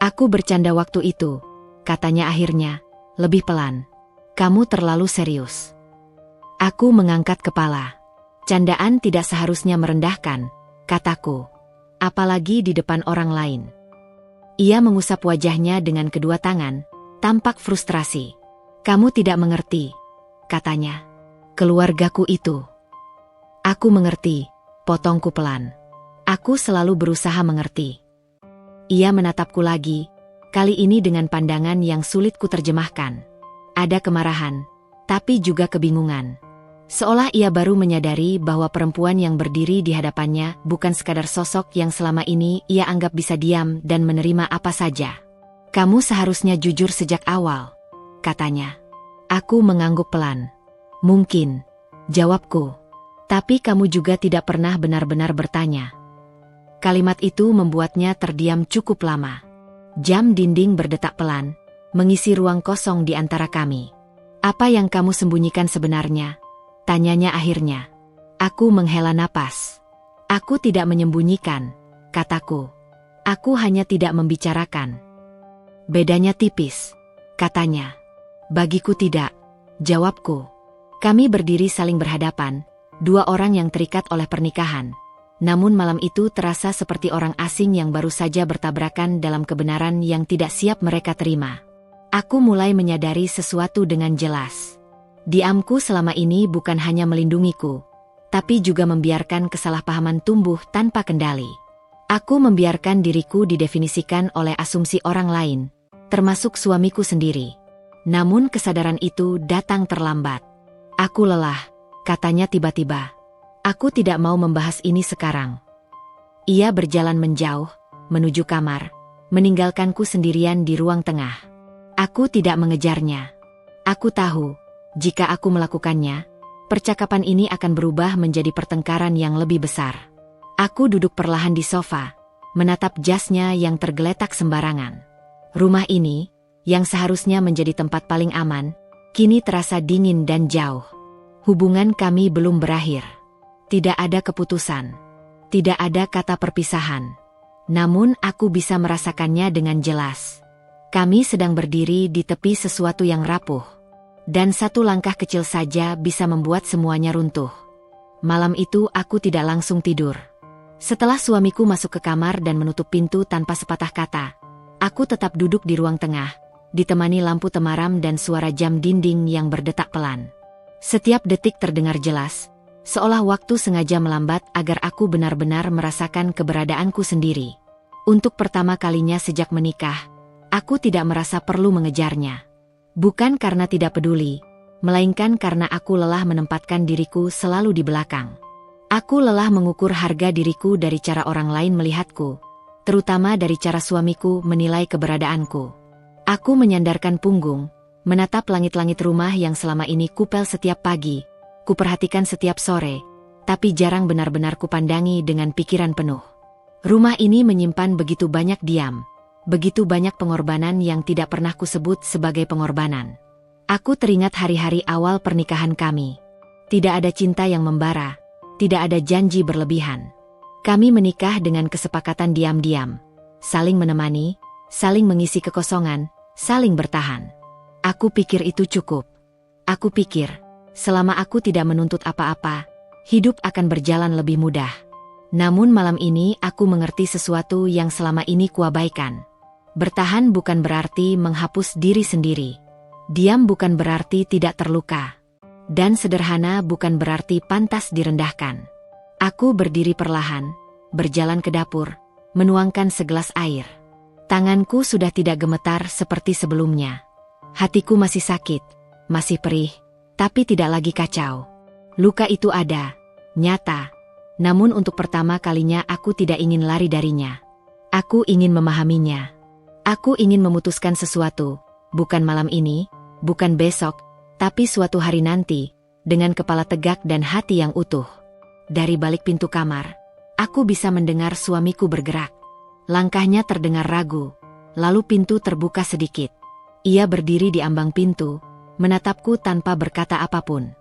Aku bercanda waktu itu, katanya akhirnya, lebih pelan. Kamu terlalu serius. Aku mengangkat kepala. Candaan tidak seharusnya merendahkan, kataku. Apalagi di depan orang lain. Ia mengusap wajahnya dengan kedua tangan, tampak frustrasi. Kamu tidak mengerti, katanya. Keluargaku itu. Aku mengerti, potongku pelan. Aku selalu berusaha mengerti. Ia menatapku lagi, kali ini dengan pandangan yang sulit kuterjemahkan. Ada kemarahan, tapi juga kebingungan. Seolah ia baru menyadari bahwa perempuan yang berdiri di hadapannya bukan sekadar sosok yang selama ini ia anggap bisa diam dan menerima apa saja. Kamu seharusnya jujur sejak awal, katanya. Aku mengangguk pelan. Mungkin, jawabku. Tapi kamu juga tidak pernah benar-benar bertanya. Kalimat itu membuatnya terdiam cukup lama. Jam dinding berdetak pelan, mengisi ruang kosong di antara kami. Apa yang kamu sembunyikan sebenarnya? Tanyanya akhirnya. Aku menghela napas. Aku tidak menyembunyikan, kataku. Aku hanya tidak membicarakan. Bedanya tipis, katanya. Bagiku tidak, jawabku. Kami berdiri saling berhadapan, dua orang yang terikat oleh pernikahan. Namun malam itu terasa seperti orang asing yang baru saja bertabrakan dalam kebenaran yang tidak siap mereka terima. Aku mulai menyadari sesuatu dengan jelas. Diamku selama ini bukan hanya melindungiku, tapi juga membiarkan kesalahpahaman tumbuh tanpa kendali. Aku membiarkan diriku didefinisikan oleh asumsi orang lain, termasuk suamiku sendiri. Namun kesadaran itu datang terlambat. Aku lelah, katanya tiba-tiba. Aku tidak mau membahas ini sekarang. Ia berjalan menjauh, menuju kamar, meninggalkanku sendirian di ruang tengah. Aku tidak mengejarnya. Aku tahu, jika aku melakukannya, percakapan ini akan berubah menjadi pertengkaran yang lebih besar. Aku duduk perlahan di sofa, menatap jasnya yang tergeletak sembarangan. Rumah ini, yang seharusnya menjadi tempat paling aman, kini terasa dingin dan jauh. Hubungan kami belum berakhir. Tidak ada keputusan. Tidak ada kata perpisahan. Namun aku bisa merasakannya dengan jelas. Kami sedang berdiri di tepi sesuatu yang rapuh. Dan satu langkah kecil saja bisa membuat semuanya runtuh. Malam itu aku tidak langsung tidur. Setelah suamiku masuk ke kamar dan menutup pintu tanpa sepatah kata, aku tetap duduk di ruang tengah, ditemani lampu temaram dan suara jam dinding yang berdetak pelan. Setiap detik terdengar jelas, seolah waktu sengaja melambat agar aku benar-benar merasakan keberadaanku sendiri. Untuk pertama kalinya sejak menikah, aku tidak merasa perlu mengejarnya. Bukan karena tidak peduli, melainkan karena aku lelah menempatkan diriku selalu di belakang. Aku lelah mengukur harga diriku dari cara orang lain melihatku, terutama dari cara suamiku menilai keberadaanku. Aku menyandarkan punggung, menatap langit-langit rumah yang selama ini kupel setiap pagi, kuperhatikan setiap sore, tapi jarang benar-benar kupandangi dengan pikiran penuh. Rumah ini menyimpan begitu banyak diam, begitu banyak pengorbanan yang tidak pernah kusebut sebagai pengorbanan. Aku teringat hari-hari awal pernikahan kami. Tidak ada cinta yang membara, tidak ada janji berlebihan. Kami menikah dengan kesepakatan diam-diam, saling menemani, saling mengisi kekosongan, saling bertahan. Aku pikir itu cukup. Aku pikir, selama aku tidak menuntut apa-apa, hidup akan berjalan lebih mudah. Namun malam ini aku mengerti sesuatu yang selama ini kuabaikan. Bertahan bukan berarti menghapus diri sendiri. Diam bukan berarti tidak terluka. Dan sederhana bukan berarti pantas direndahkan. Aku berdiri perlahan, berjalan ke dapur, menuangkan segelas air. Tanganku sudah tidak gemetar seperti sebelumnya. Hatiku masih sakit, masih perih, tapi tidak lagi kacau. Luka itu ada, nyata. Namun untuk pertama kalinya aku tidak ingin lari darinya. Aku ingin memahaminya. Aku ingin memutuskan sesuatu, bukan malam ini, bukan besok, tapi suatu hari nanti, dengan kepala tegak dan hati yang utuh. Dari balik pintu kamar, aku bisa mendengar suamiku bergerak. Langkahnya terdengar ragu, lalu pintu terbuka sedikit. Ia berdiri di ambang pintu, menatapku tanpa berkata apapun.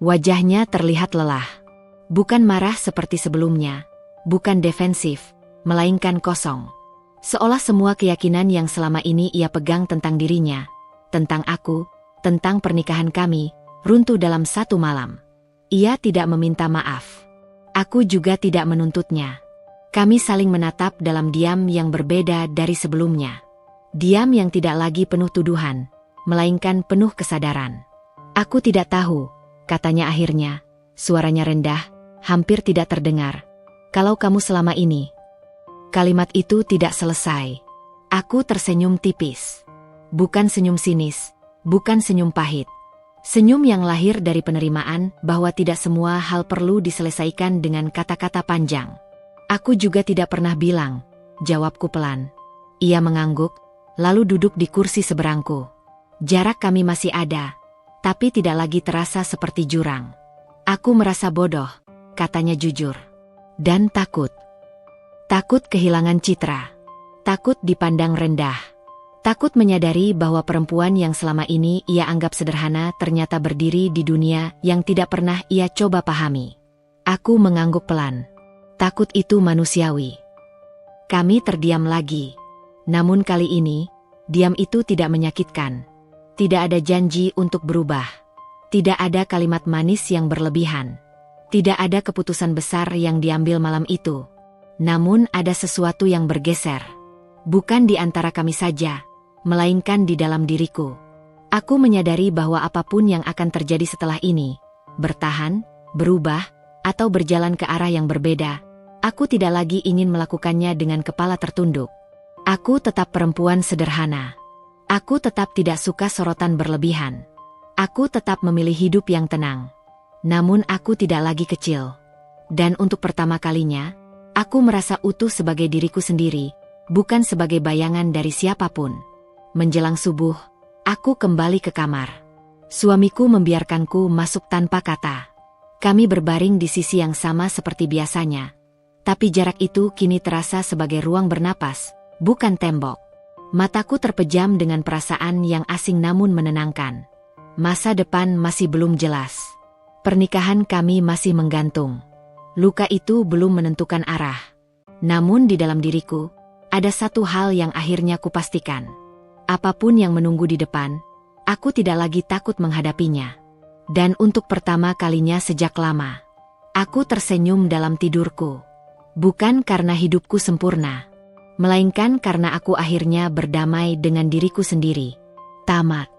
Wajahnya terlihat lelah. Bukan marah seperti sebelumnya, bukan defensif, melainkan kosong. Seolah semua keyakinan yang selama ini ia pegang tentang dirinya, tentang aku, tentang pernikahan kami, runtuh dalam satu malam. Ia tidak meminta maaf. Aku juga tidak menuntutnya. Kami saling menatap dalam diam yang berbeda dari sebelumnya. Diam yang tidak lagi penuh tuduhan, melainkan penuh kesadaran. Aku tidak tahu, katanya akhirnya, suaranya rendah, hampir tidak terdengar. Kalau kamu selama ini. Kalimat itu tidak selesai. Aku tersenyum tipis. Bukan senyum sinis, bukan senyum pahit. Senyum yang lahir dari penerimaan bahwa tidak semua hal perlu diselesaikan dengan kata-kata panjang. Aku juga tidak pernah bilang, jawabku pelan. Ia mengangguk, lalu duduk di kursi seberangku. Jarak kami masih ada, tapi tidak lagi terasa seperti jurang. Aku merasa bodoh, katanya jujur. Dan takut. Takut kehilangan citra. Takut dipandang rendah. Takut menyadari bahwa perempuan yang selama ini ia anggap sederhana ternyata berdiri di dunia yang tidak pernah ia coba pahami. Aku mengangguk pelan. Takut itu manusiawi. Kami terdiam lagi. Namun kali ini, diam itu tidak menyakitkan. Tidak ada janji untuk berubah. Tidak ada kalimat manis yang berlebihan. Tidak ada keputusan besar yang diambil malam itu. Namun ada sesuatu yang bergeser. Bukan di antara kami saja, melainkan di dalam diriku. Aku menyadari bahwa apapun yang akan terjadi setelah ini, bertahan, berubah, atau berjalan ke arah yang berbeda, aku tidak lagi ingin melakukannya dengan kepala tertunduk. Aku tetap perempuan sederhana. Aku tetap tidak suka sorotan berlebihan. Aku tetap memilih hidup yang tenang. Namun aku tidak lagi kecil. Dan untuk pertama kalinya, aku merasa utuh sebagai diriku sendiri, bukan sebagai bayangan dari siapapun. Menjelang subuh, aku kembali ke kamar. Suamiku membiarkanku masuk tanpa kata. Kami berbaring di sisi yang sama seperti biasanya. Tapi jarak itu kini terasa sebagai ruang bernapas, bukan tembok. Mataku terpejam dengan perasaan yang asing namun menenangkan. Masa depan masih belum jelas. Pernikahan kami masih menggantung. Luka itu belum menentukan arah. Namun di dalam diriku, ada satu hal yang akhirnya kupastikan. Apapun yang menunggu di depan, aku tidak lagi takut menghadapinya. Dan untuk pertama kalinya sejak lama, aku tersenyum dalam tidurku. Bukan karena hidupku sempurna, melainkan karena aku akhirnya berdamai dengan diriku sendiri. Tamat.